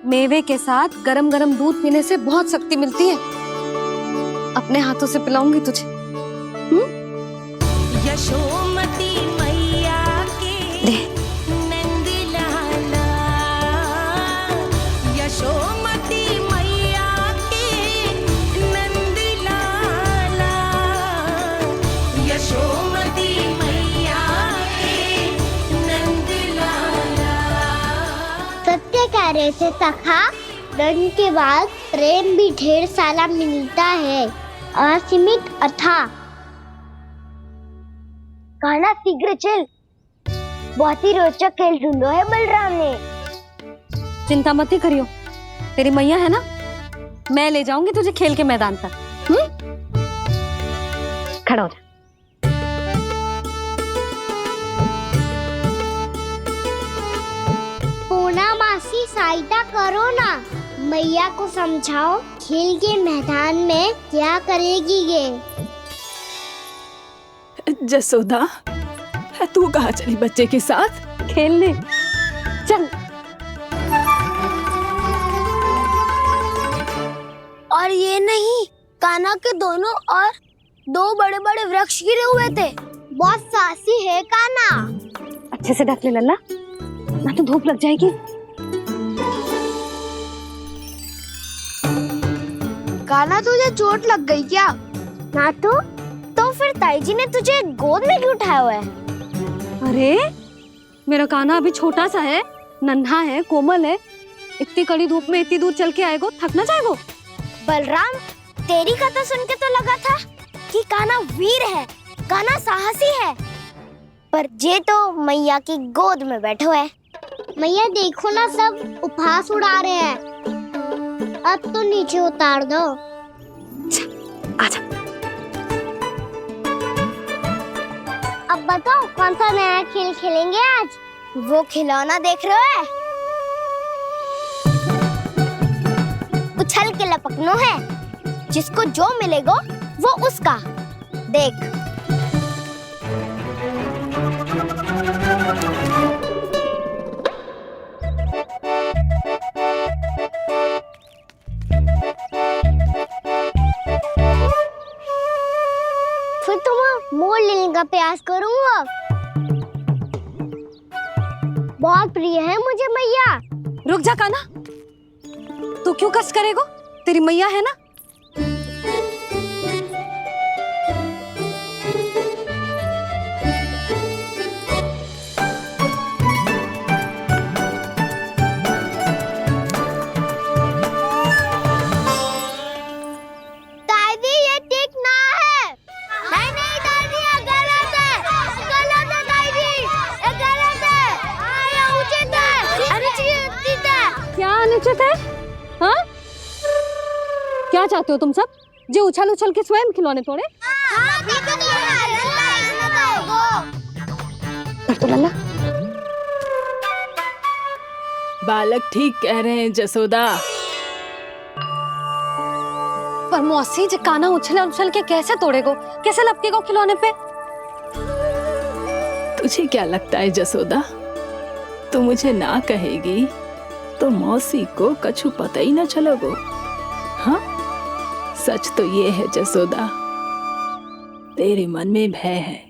मेवे के साथ गरम गरम दूध पीने से बहुत शक्ति मिलती है। अपने हाथों से पिलाऊंगी तुझे। यशोमती मैया के नंद लाला, यशोमती मैया के नंद लाला, यशोमती मैया के नंद लाला। सत्य कह रहे थे सखा, दंड के बाद प्रेम भी ढेर सारा मिलता है, असीमित अथाह। गाना शीघ्र चल, बहुत ही रोचक खेल ढूंढो है बलराम ने। चिंता मत ही करियो, तेरी मैया है ना, मैं ले जाऊंगी तुझे खेल के मैदान तक। खड़ा हो जा। पूना मासी सहायता करो ना, मैया को समझाओ खेल के मैदान में क्या करेगी ये। जसोदा, तू कहाँ चली बच्चे के साथ? खेलने चल। और ये नहीं, कान्हा के दोनों और दो बड़े बड़े वृक्ष गिरे हुए थे। बहुत साहसी है कान्हा। अच्छे से ढक ले लल्ला, ना तो धूप लग जाएगी। कान्हा तुझे चोट लग गई क्या? ना तो फिर ताई जी ने तुझे गोद में क्यों उठाया हुआ है? अरे मेरा कान्हा अभी छोटा सा है, नन्हा है, कोमल है। इतनी कड़ी धूप में इतनी दूर चल के आएगो, थक ना जाएगो। बलराम, तेरी कथा सुन के तो लगा था कि कान्हा वीर है, कान्हा साहसी है, पर जे तो मैया की गोद में बैठो है। मैया देखो ना, सब उपहास उड़ा रहे हैं। अब तो नीचे उतार दो। आजा। अब बताओ कौन सा नया खेल खेलेंगे आज? वो खिलौना देख रहे हो? उछल के लपकनो है, जिसको जो मिलेगा वो उसका। देख। फिर तुम मोड़ लेने का प्रयास करूंगा। बहुत प्रिय है मुझे मैया। रुक जा कान्हा, तू क्यों कष्ट करेगो? तेरी मैया है ना, निश्चित है? हाँ? क्या चाहते हो तुम सब? जो उछल उछल के स्वयं खिलौने तोड़े? तो लल्ला बालक ठीक कह रहे हैं जसोदा। पर मौसी जे काना उछल उछल के कैसे तोड़ेगो, कैसे लपकेगो खिलौने पे? तुझे क्या लगता है जसोदा, तू मुझे ना कहेगी तो मौसी को कछु पता ही ना चलोगो। हाँ, सच तो ये है जसोदा, तेरे मन में भय है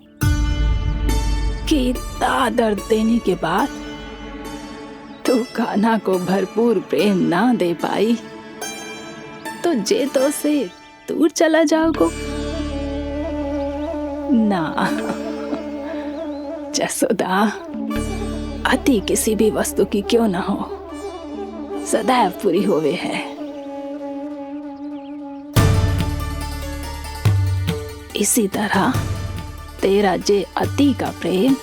कि इतना दर्द देने के बाद तू कान्हा को भरपूर प्रेम ना दे पाई तो जेतो से दूर चला जाओगो ना। जसोदा, अति किसी भी वस्तु की क्यों ना हो, सदैव पूरी होवे है। इसी तरह तेरा जे अति का प्रेम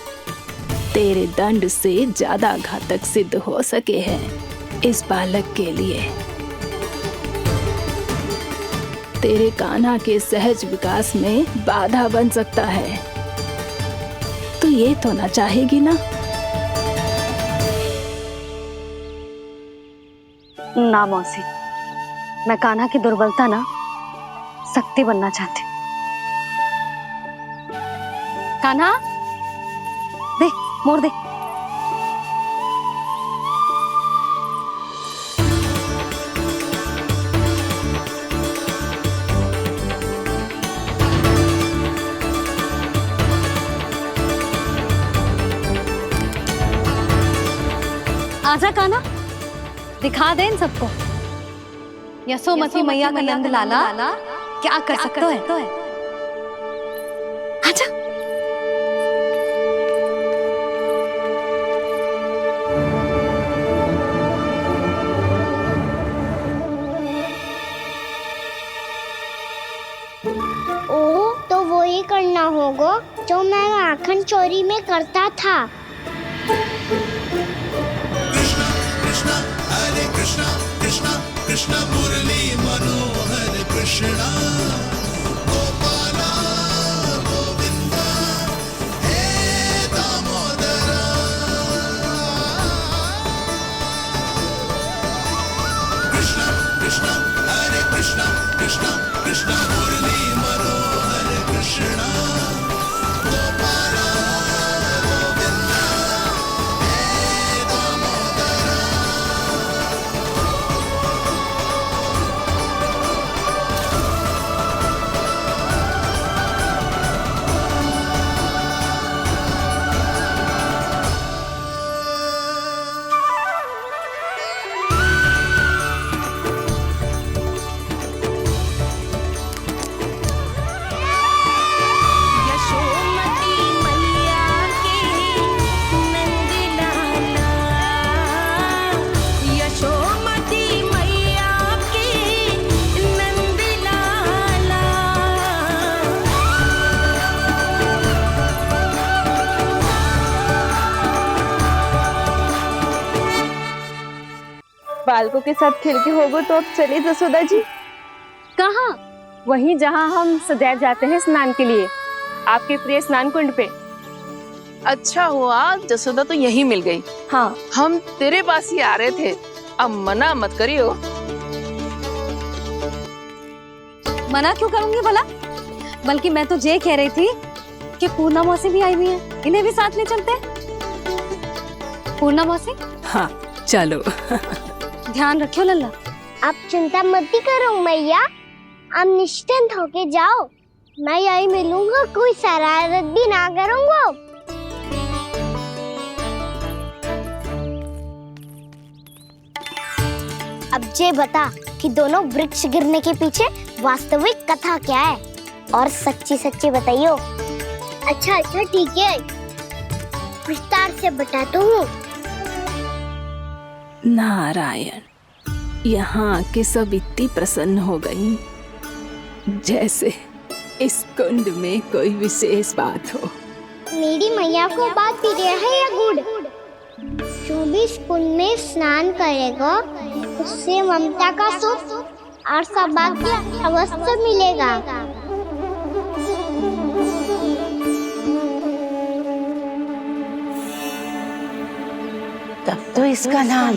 तेरे दंड से ज्यादा घातक सिद्ध हो सके है इस बालक के लिए। तेरे कान्हा के सहज विकास में बाधा बन सकता है, तो ये तो ना चाहेगी ना? ना मौसी, मैं कान्हा की दुर्बलता ना शक्ति बनना चाहती। कान्हा, दे मोड़ दे। आजा कान्हा, दिखा दे इन सबको यशोमती मैया का नंद लाला क्या कर सकता है। आजा। ओह, तो वो ही करना होगा जो मैं माखन चोरी में करता था। कृष्णा हरे कृष्णा कृष्णा कृष्णा मुरली मनोहर कृष्णा गोपाला गोविंदा हे दामोदरा। कृष्णा कृष्णा हरे कृष्णा कृष्णा कृष्णा मुरली मनोहर कृष्णा गोपाला गोविंदा हे दामोदरा। यशोमती मैया के नंद लाला, यशोमती मैया के नंद लाला। बालकों के साथ खेल के होगो तो अब चलिए जसोदा जी। कहाँ? वहीं जहाँ हम सदैव जाते हैं स्नान के लिए, आपके प्रिय स्नान कुंड पे। अच्छा हुआ जसोदा तो यहीं मिल गई। हाँ, हम तेरे पास ही आ रहे थे, अब मना मत करियो। मना क्यों करूंगी भला? बल्कि मैं तो ये कह रही थी कि पूर्णा मौसी भी आई हुई है, इन्हें भी साथ ले चलते हैं। पूर्णा मौसी, हाँ चलो। ध्यान रखियो लल्ला। आप चिंता मत करो मैया, आप निश्चिंत होके जाओ, मैं यही मिलूंगा, कोई शरारत भी ना करूंगा। अब ये बता कि दोनों वृक्ष गिरने के पीछे वास्तविक कथा क्या है, और सच्ची सच्ची बताइयो। अच्छा अच्छा ठीक है, विस्तार से बताता हूँ। नारायण, यहाँ के सब इतनी प्रसन्न हो गई जैसे इस कुंड में कोई विशेष बात हो। मेरी मैया को बात प्रिय है या गुड़? जो भी इस कुंड में स्नान करेगा उससे ममता का सुख और सौभाग्य अवश्य मिलेगा। तब तो इसका नाम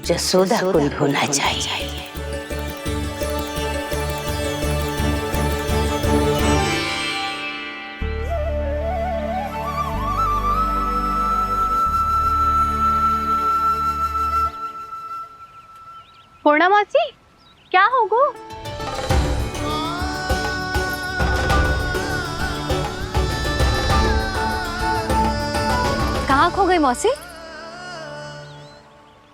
जसोदा कुंड होना चाहिए। पूर्णा मासी, क्या हो गो? कहाँ खो गई मौसी?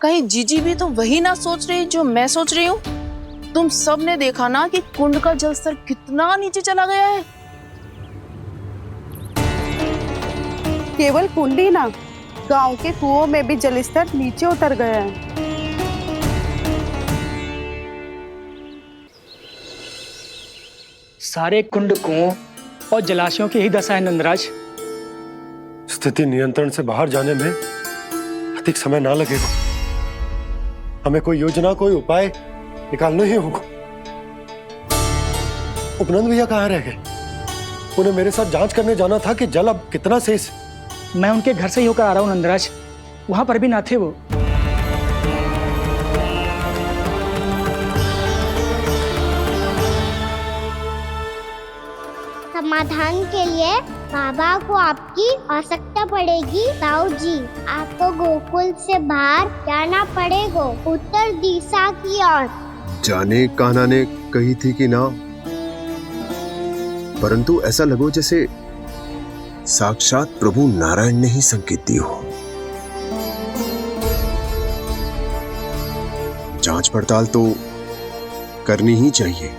कहीं जीजी भी तो वही ना सोच रही जो मैं सोच रही हूँ? तुम सब ने देखा ना कि कुंड का जलस्तर कितना नीचे चला गया है। केवल कुंड ही ना, गांव के कुओं में भी जलस्तर नीचे उतर गया है। सारे कुंड कुओं और जलाशयों की ही दशा है नंदराज। स्थिति नियंत्रण से बाहर जाने में अधिक समय ना लगेगा। हमें कोई योजना, कोई उपाय निकालना ही होगा। उपनंद भैया कहाँ रह गए? उन्हें मेरे साथ जांच करने जाना था कि जल अब कितना शेष। मैं उनके घर से ही होकर आ रहा हूँ नंदराज, वहां पर भी ना थे वो। समाधान के लिए बाबा को आपकी आवश्यकता पड़ेगी। ताऊ जी, आपको गोकुल से बाहर जाना पड़ेगा, उत्तर दिशा की ओर। जाने कान्हा ने कही थी कि ना, परंतु ऐसा लगो जैसे साक्षात प्रभु नारायण ने ही संकेत दी हो। जांच पड़ताल तो करनी ही चाहिए।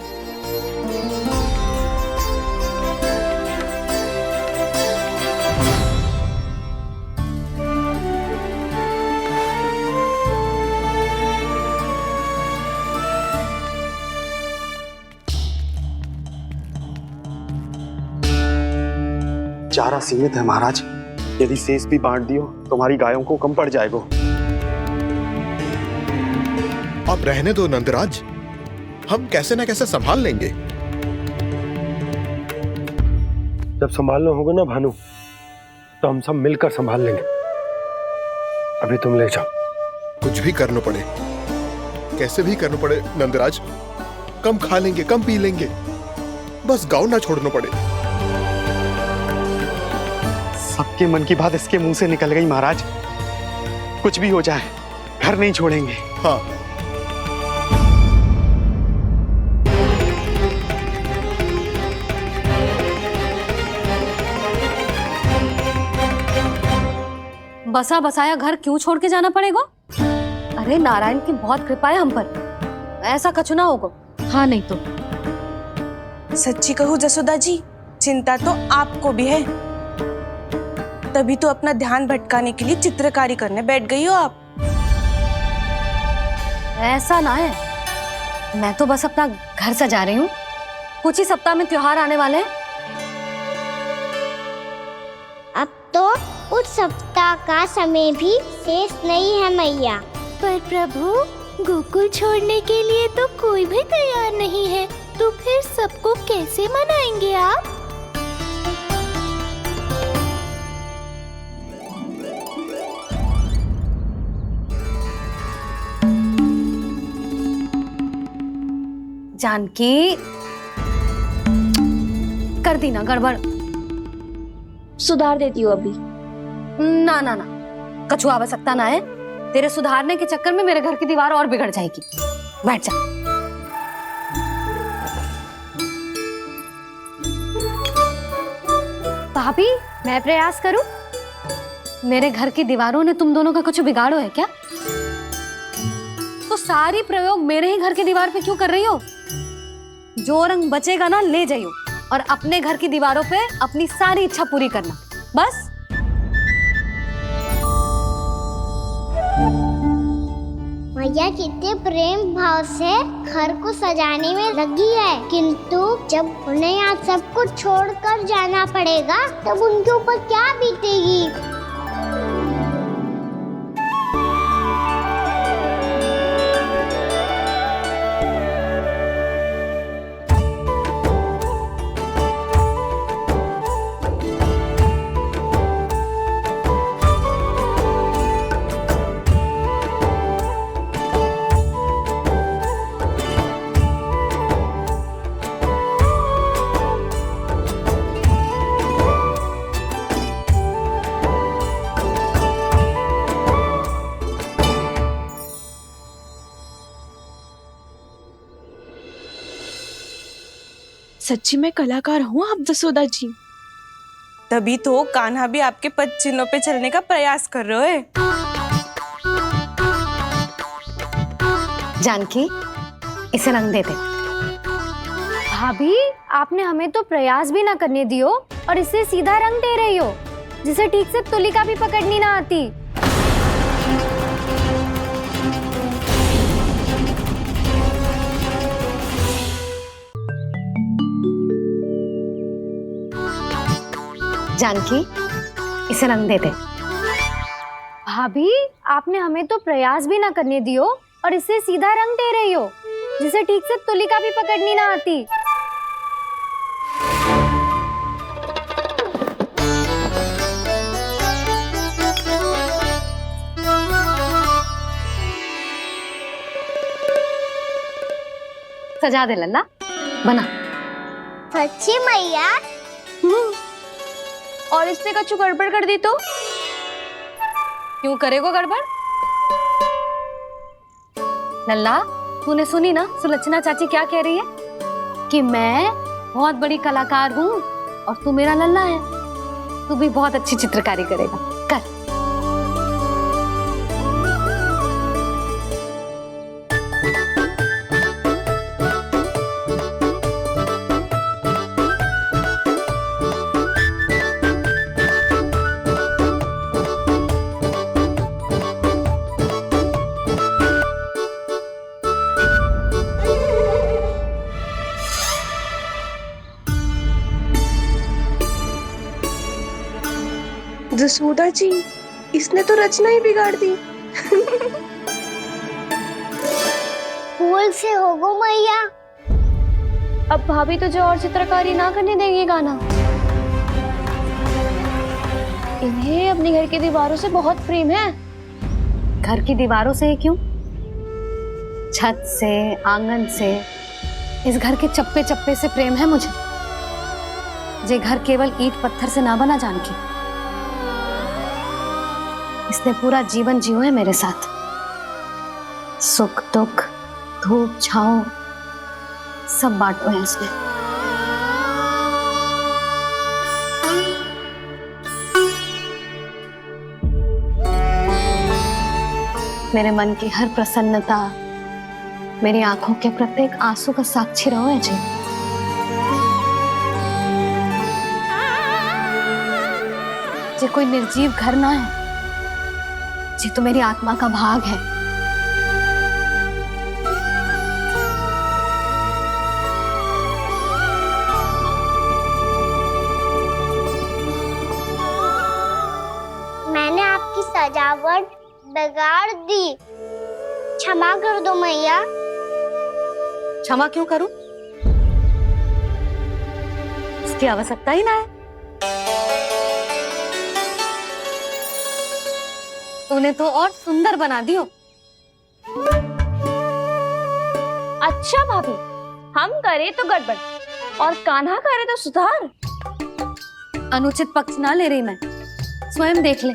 चारा सीमित है महाराज, यदि शेष भी बांट दियो तो हमारी गायों को कम पड़ जाएगा। अब रहने दो नंदराज, हम कैसे न कैसे संभाल लेंगे। जब संभालना होगा ना भानु, तो हम सब मिलकर संभाल लेंगे। अभी तुम ले जाओ। कुछ भी करना पड़े, कैसे भी करना पड़े नंदराज, कम खा लेंगे, कम पी लेंगे, बस गाँव ना छोड़ना पड़े। सबके मन की बात इसके मुंह से निकल गई महाराज। कुछ भी हो जाए, घर नहीं छोड़ेंगे। हाँ, बसा बसाया घर क्यों छोड़ के जाना पड़ेगा? अरे नारायण की बहुत कृपा है हम पर, ऐसा कछु ना होगा। हाँ नहीं तो सच्ची कहूँ जसोदा जी, चिंता तो आपको भी है, तभी तो अपना ध्यान भटकाने के लिए चित्रकारी करने बैठ गई हो आप। ऐसा ना है, मैं तो बस अपना घर सजा रही हूँ। कुछ ही सप्ताह में त्योहार आने वाले हैं। अब तो उस सप्ताह का समय भी शेष नहीं है मैया। पर प्रभु, गोकुल छोड़ने के लिए तो कोई भी तैयार नहीं है, तो फिर सबको कैसे मनाएंगे आप? जानकी, कर दी ना गड़बड़। सुधार देती हूँ अभी। ना ना ना, कछु आवश्यकता ना है। तेरे सुधारने के चक्कर में मेरे घर की दीवार और बिगड़ जाएगी। बैठ जा। भाभी, मैं प्रयास करूं? मेरे घर की दीवारों ने तुम दोनों का कुछ बिगाड़ो है क्या? तो सारी प्रयोग मेरे ही घर की दीवार पे क्यों कर रही हो? जो रंग बचेगा ना ले जाइयो, और अपने घर की दीवारों पे अपनी सारी इच्छा पूरी करना, बस। मैया कितने प्रेम भाव से घर को सजाने में लगी है, किंतु जब उन्हें यहाँ सब कुछ छोड़कर जाना पड़ेगा तब उनके ऊपर क्या बीतेगी। सच्ची में कलाकार हूँ आप जसोदा जी। तभी तो कान्हा भी आपके पद चिन्हों पे चलने का प्रयास कर रहे हैं। जानकी, इसे रंग दे दे। भाभी, आपने हमें तो प्रयास भी ना करने दियो और इसे सीधा रंग दे रही हो, जिसे ठीक से तुलिका भी पकड़नी ना आती। जानकी, इसे रंग दे दे। भाभी, आपने हमें तो प्रयास भी ना करने दियो और इसे सीधा रंग दे रही हो, जिसे ठीक से तुलिका भी पकड़नी ना आती। सजा दे लल्ला, बना। सच्ची मैया? और इसने कछु गड़बड़ कर दी तो? क्यों करेगो गड़बड़? लल्ला, तूने सुनी ना सुलक्षणा चाची क्या कह रही है? कि मैं बहुत बड़ी कलाकार हूँ और तू मेरा लल्ला है। तू भी बहुत अच्छी चित्रकारी करेगा, कर। जसोदा जी, इसने तो रचना ही बिगाड़ दी। फूल से होगो मैया। अब भाभी तुझे और चित्रकारी ना करने देंगे गाना। इन्हें अपने घर की दीवारों से बहुत प्रेम है। घर की दीवारों से क्यों? छत से, आंगन से, इस घर के चप्पे चप्पे से प्रेम है मुझे। ये घर केवल ईंट पत्थर से ना बना जानकी। इसने पूरा जीवन जियो है मेरे साथ। सुख दुख, धूप छाँव सब बांटो है इसने। मेरे मन की हर प्रसन्नता, मेरी आंखों के प्रत्येक आंसू का साक्षी रहो है जी। ये कोई निर्जीव घर ना है, ये तो मेरी आत्मा का भाग है। मैंने आपकी सजावट बिगाड़ दी, क्षमा कर दो मैया। क्षमा क्यों करूं? उसकी आवश्यकता ही ना है। तूने तो और सुंदर बना दियो। अच्छा भाभी, हम करे तो गड़बड़ और कान्हा करे तो सुधार। अनुचित पक्ष ना ले रही मैं, स्वयं देख ले।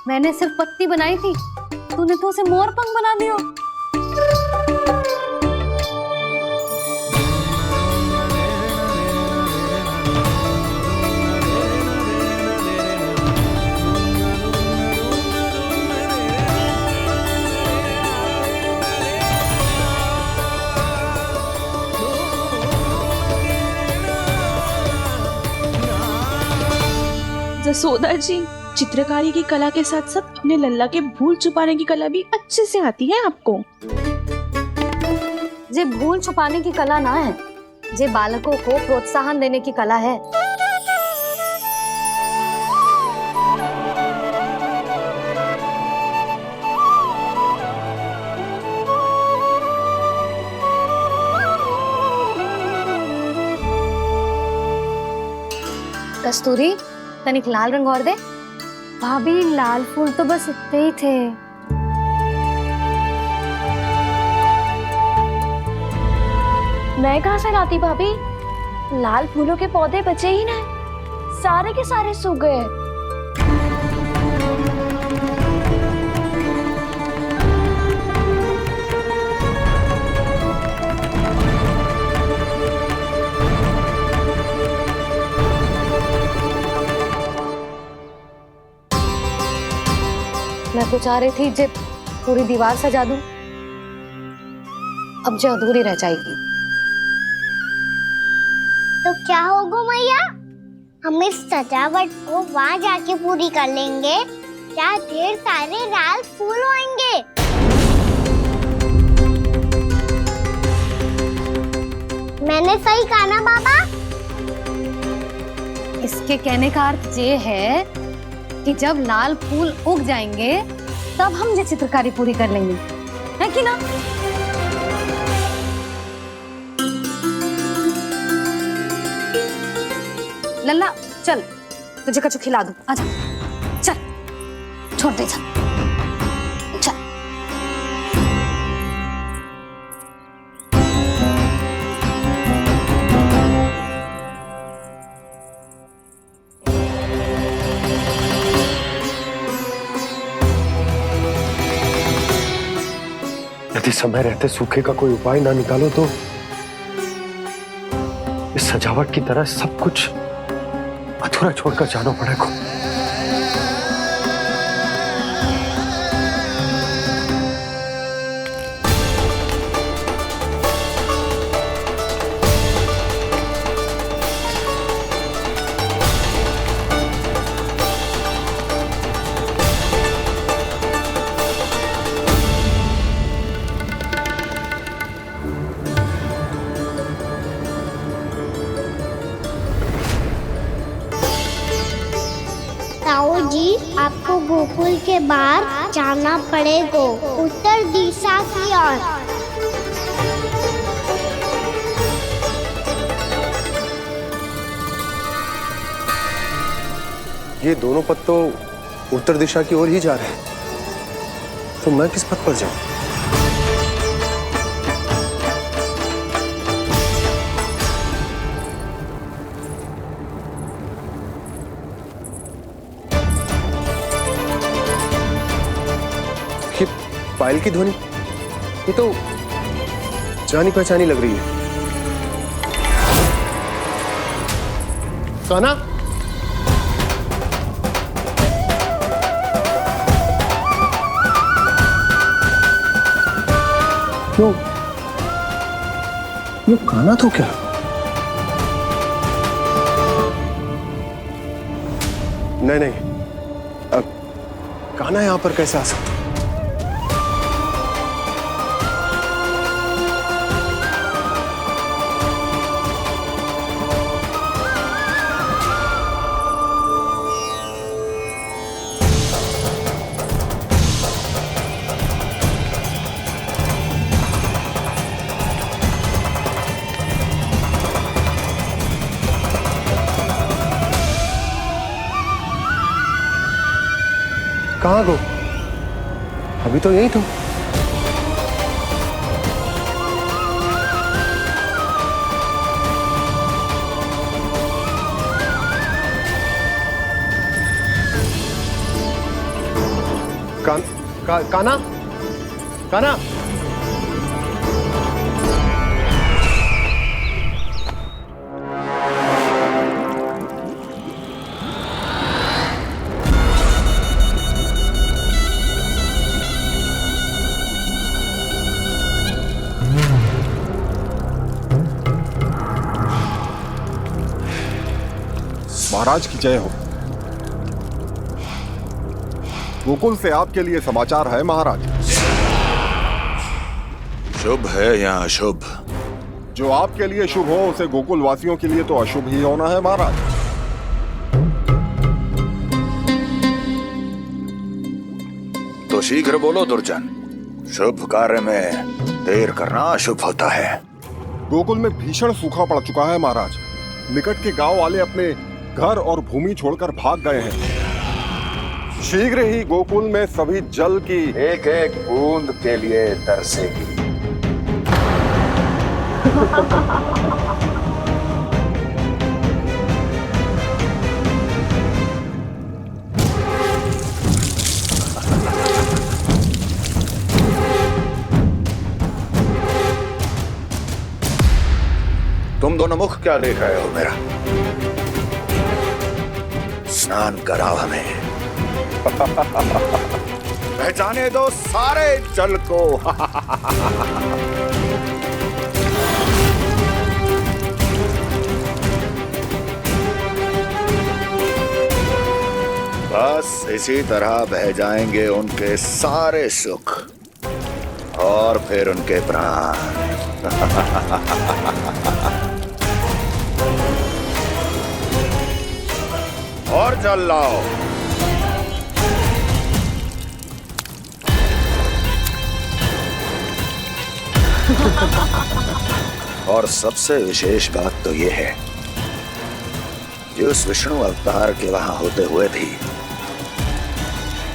मैंने सिर्फ पत्ती बनाई थी, तूने तो उसे मोर पंख बना दियो। जसोदा जी, चित्रकारी की कला के साथ साथ अपने लल्ला के भूल छुपाने की कला भी अच्छे से आती है आपको। ये भूल छुपाने की कला ना है, ये बालकों को प्रोत्साहन देने की कला है। कस्तूरी, तनिक लाल रंग और दे। भाभी, लाल फूल तो बस इतने ही थे। मैं कहाँ से लाती भाभी? लाल फूलों के पौधे बचे ही नहीं, सारे के सारे सूख गए। मैं तो चाह रही थी जे पूरी दीवार सजा दूं, अब जो अधूरी रह जाएगी। तो क्या होगा मैया, हम इस सजावट को वहाँ जाके पूरी कर लेंगे, क्या ढेर सारे लाल फूल होंगे। मैंने सही कहा ना बाबा? इसके कहने का अर्थ ये है कि जब लाल फूल उग जाएंगे तब हम ये चित्रकारी पूरी कर लेंगे, है कि ना? लल्ला चल, तुझे कछु खिला दूं, आजा चल, छोड़ दे चल। यदि समय रहते सूखे का कोई उपाय ना निकालो तो इस सजावट की तरह सब कुछ अधूरा छोड़कर जाना पड़ेगा। ताऊ जी, आपको गोकुल के बाहर जाना पड़ेगा, उत्तर दिशा की ओर। ये दोनों पथ तो उत्तर दिशा की ओर ही जा रहे हैं, तो मैं किस पथ पर जाऊं? ये पायल की ध्वनि, ये तो जानी पहचानी लग रही है। कान्हा, क्यों? ये कान्हा तो क्या? नहीं नहीं, अब कान्हा यहां पर कैसे आ सकता? कहाँ गो? अभी तो यही तुम। कान्हा, कान्हा, महाराज की जय हो। गोकुल से आपके लिए समाचार है महाराज। शुभ है या अशुभ? जो आपके लिए शुभ हो उसे गोकुल वासियों के लिए तो अशुभ ही होना है महाराज। तो शीघ्र बोलो दुर्जन, शुभ कार्य में देर करना अशुभ होता है। गोकुल में भीषण सूखा पड़ चुका है महाराज। निकट के गांव वाले अपने घर और भूमि छोड़कर भाग गए हैं। शीघ्र ही गोकुल में सभी जल की एक एक बूंद के लिए तरसेगी। तुम दोनों मुख क्या देख रहे हो मेरा? स्नान कराओ हमें। बह जाने दो सारे जल को। बस इसी तरह बह जाएंगे उनके सारे सुख और फिर उनके प्राण। और जल लाओ। और सबसे विशेष बात तो यह है कि उस विष्णु अवतार के वहां होते हुए भी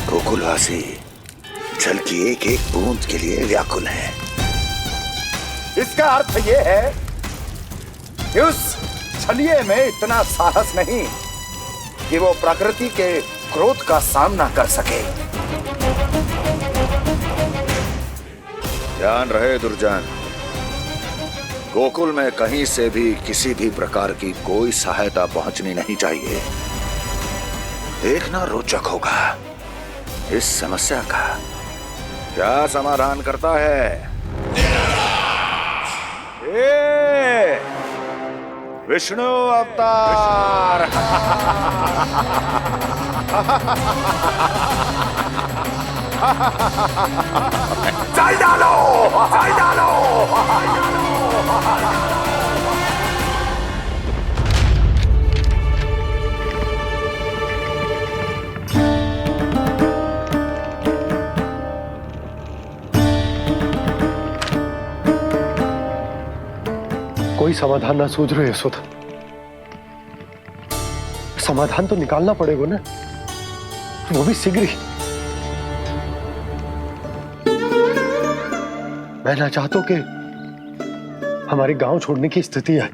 गोकुलवासी जल की एक एक बूंद के लिए व्याकुल है। इसका अर्थ यह है कि उस छलिए में इतना साहस नहीं कि वो प्रकृति के क्रोध का सामना कर सके। ध्यान रहे दुर्जन, गोकुल में कहीं से भी किसी भी प्रकार की कोई सहायता पहुंचनी नहीं चाहिए। देखना रोचक होगा इस समस्या का क्या समाधान करता है। ए, विष्णु अवतार। चल डालो, चल डालो। कोई समाधान ना सूझ रहे यशोदा। समाधान तो निकालना पड़ेगा ना, वो भी शीघ्र ही। मैं ना चाहता कि हमारे गांव छोड़ने की स्थिति आए।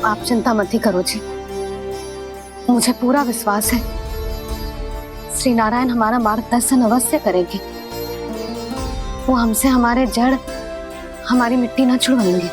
आप चिंता मत ही करो जी, मुझे पूरा विश्वास है श्री नारायण हमारा मार्गदर्शन अवश्य करेंगे। वो हमसे हमारे जड़, हमारी मिट्टी न छुड़वाएंगे।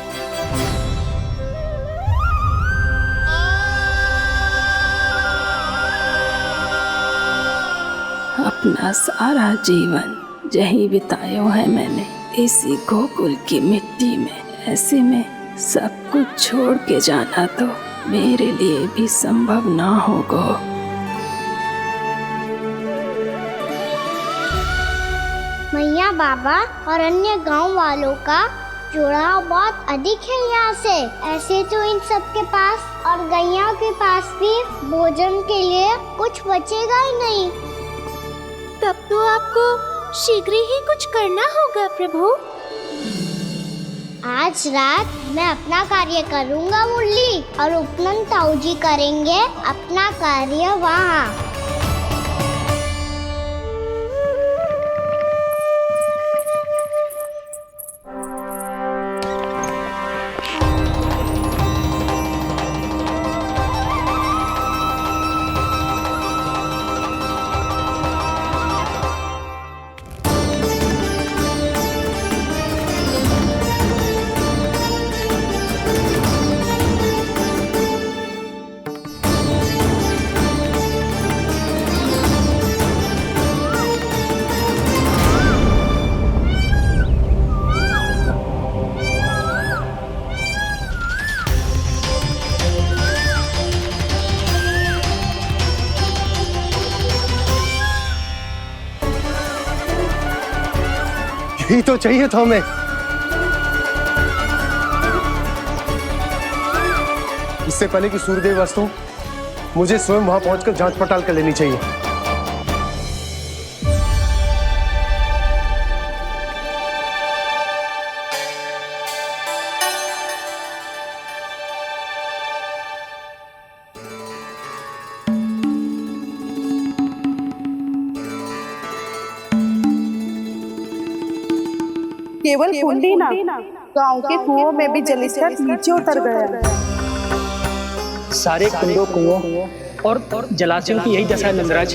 अपना सारा जीवन यही बितायो है मैंने, इसी गोकुल की मिट्टी में। ऐसे में सब कुछ छोड़ के जाना तो मेरे लिए भी संभव ना होगा। मैया बाबा और अन्य गांव वालों का जुड़ाव बहुत अधिक है यहाँ से। ऐसे तो इन सब के पास और गैया के पास भी भोजन के लिए कुछ बचेगा ही नहीं। तब तो आपको शीघ्र ही कुछ करना होगा प्रभु। आज रात मैं अपना कार्य करूँगा मुरली, और उपनंद ताऊ जी करेंगे अपना कार्य वहाँ। यही तो चाहिए था हमें। इससे पहले कि सूर्यदेव वस्तु, मुझे स्वयं वहां पहुंचकर जांच पड़ताल कर लेनी चाहिए। केवल कुंडी ना, गांव के कुओं में भी जलस्तर नीचे उतर गया। सारे कुंडों, कुओं और जलाशयों की यही दशा है नंदराज।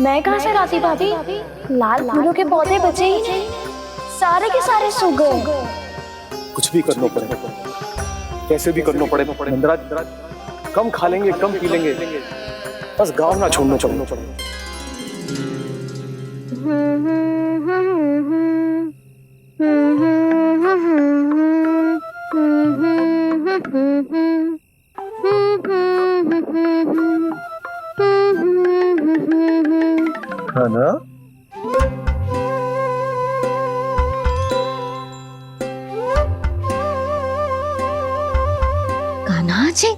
मैं कहाँ से लाती भाभी? लाल फूलों के पौधे बचे ही नहीं। सारे के सारे सो गए। कुछ भी करना पड़े, कैसे भी करना पड़े नंदराज, कम खा लेंगे, कम पी लेंगे, बस गाँव ना छोड़ना चाहिए। है ना? कान्हा जी,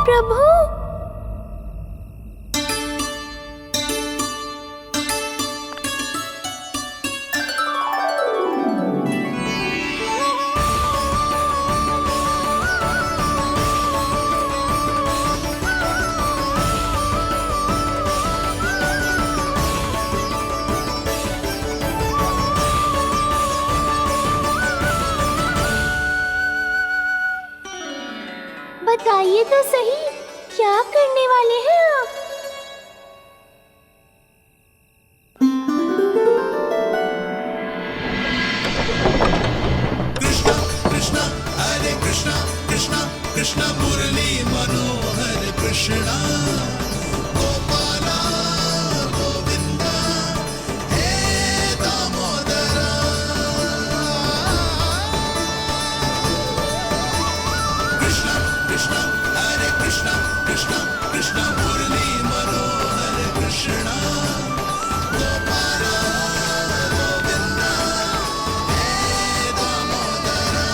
प्रभु, बताइए तो सही, क्या करने वाले हैं आप? कृष्णा हरे कृष्णा, कृष्णा कृष्णा मुरली मनोहर कृष्णा, गोपाला गोविंदा हे दामोदरा। कृष्णा कृष्णा हरे कृष्णा, कृष्णा कृष्णा मुरली मनोहर कृष्णा, गोपाला गोविंदा हे दामोदरा।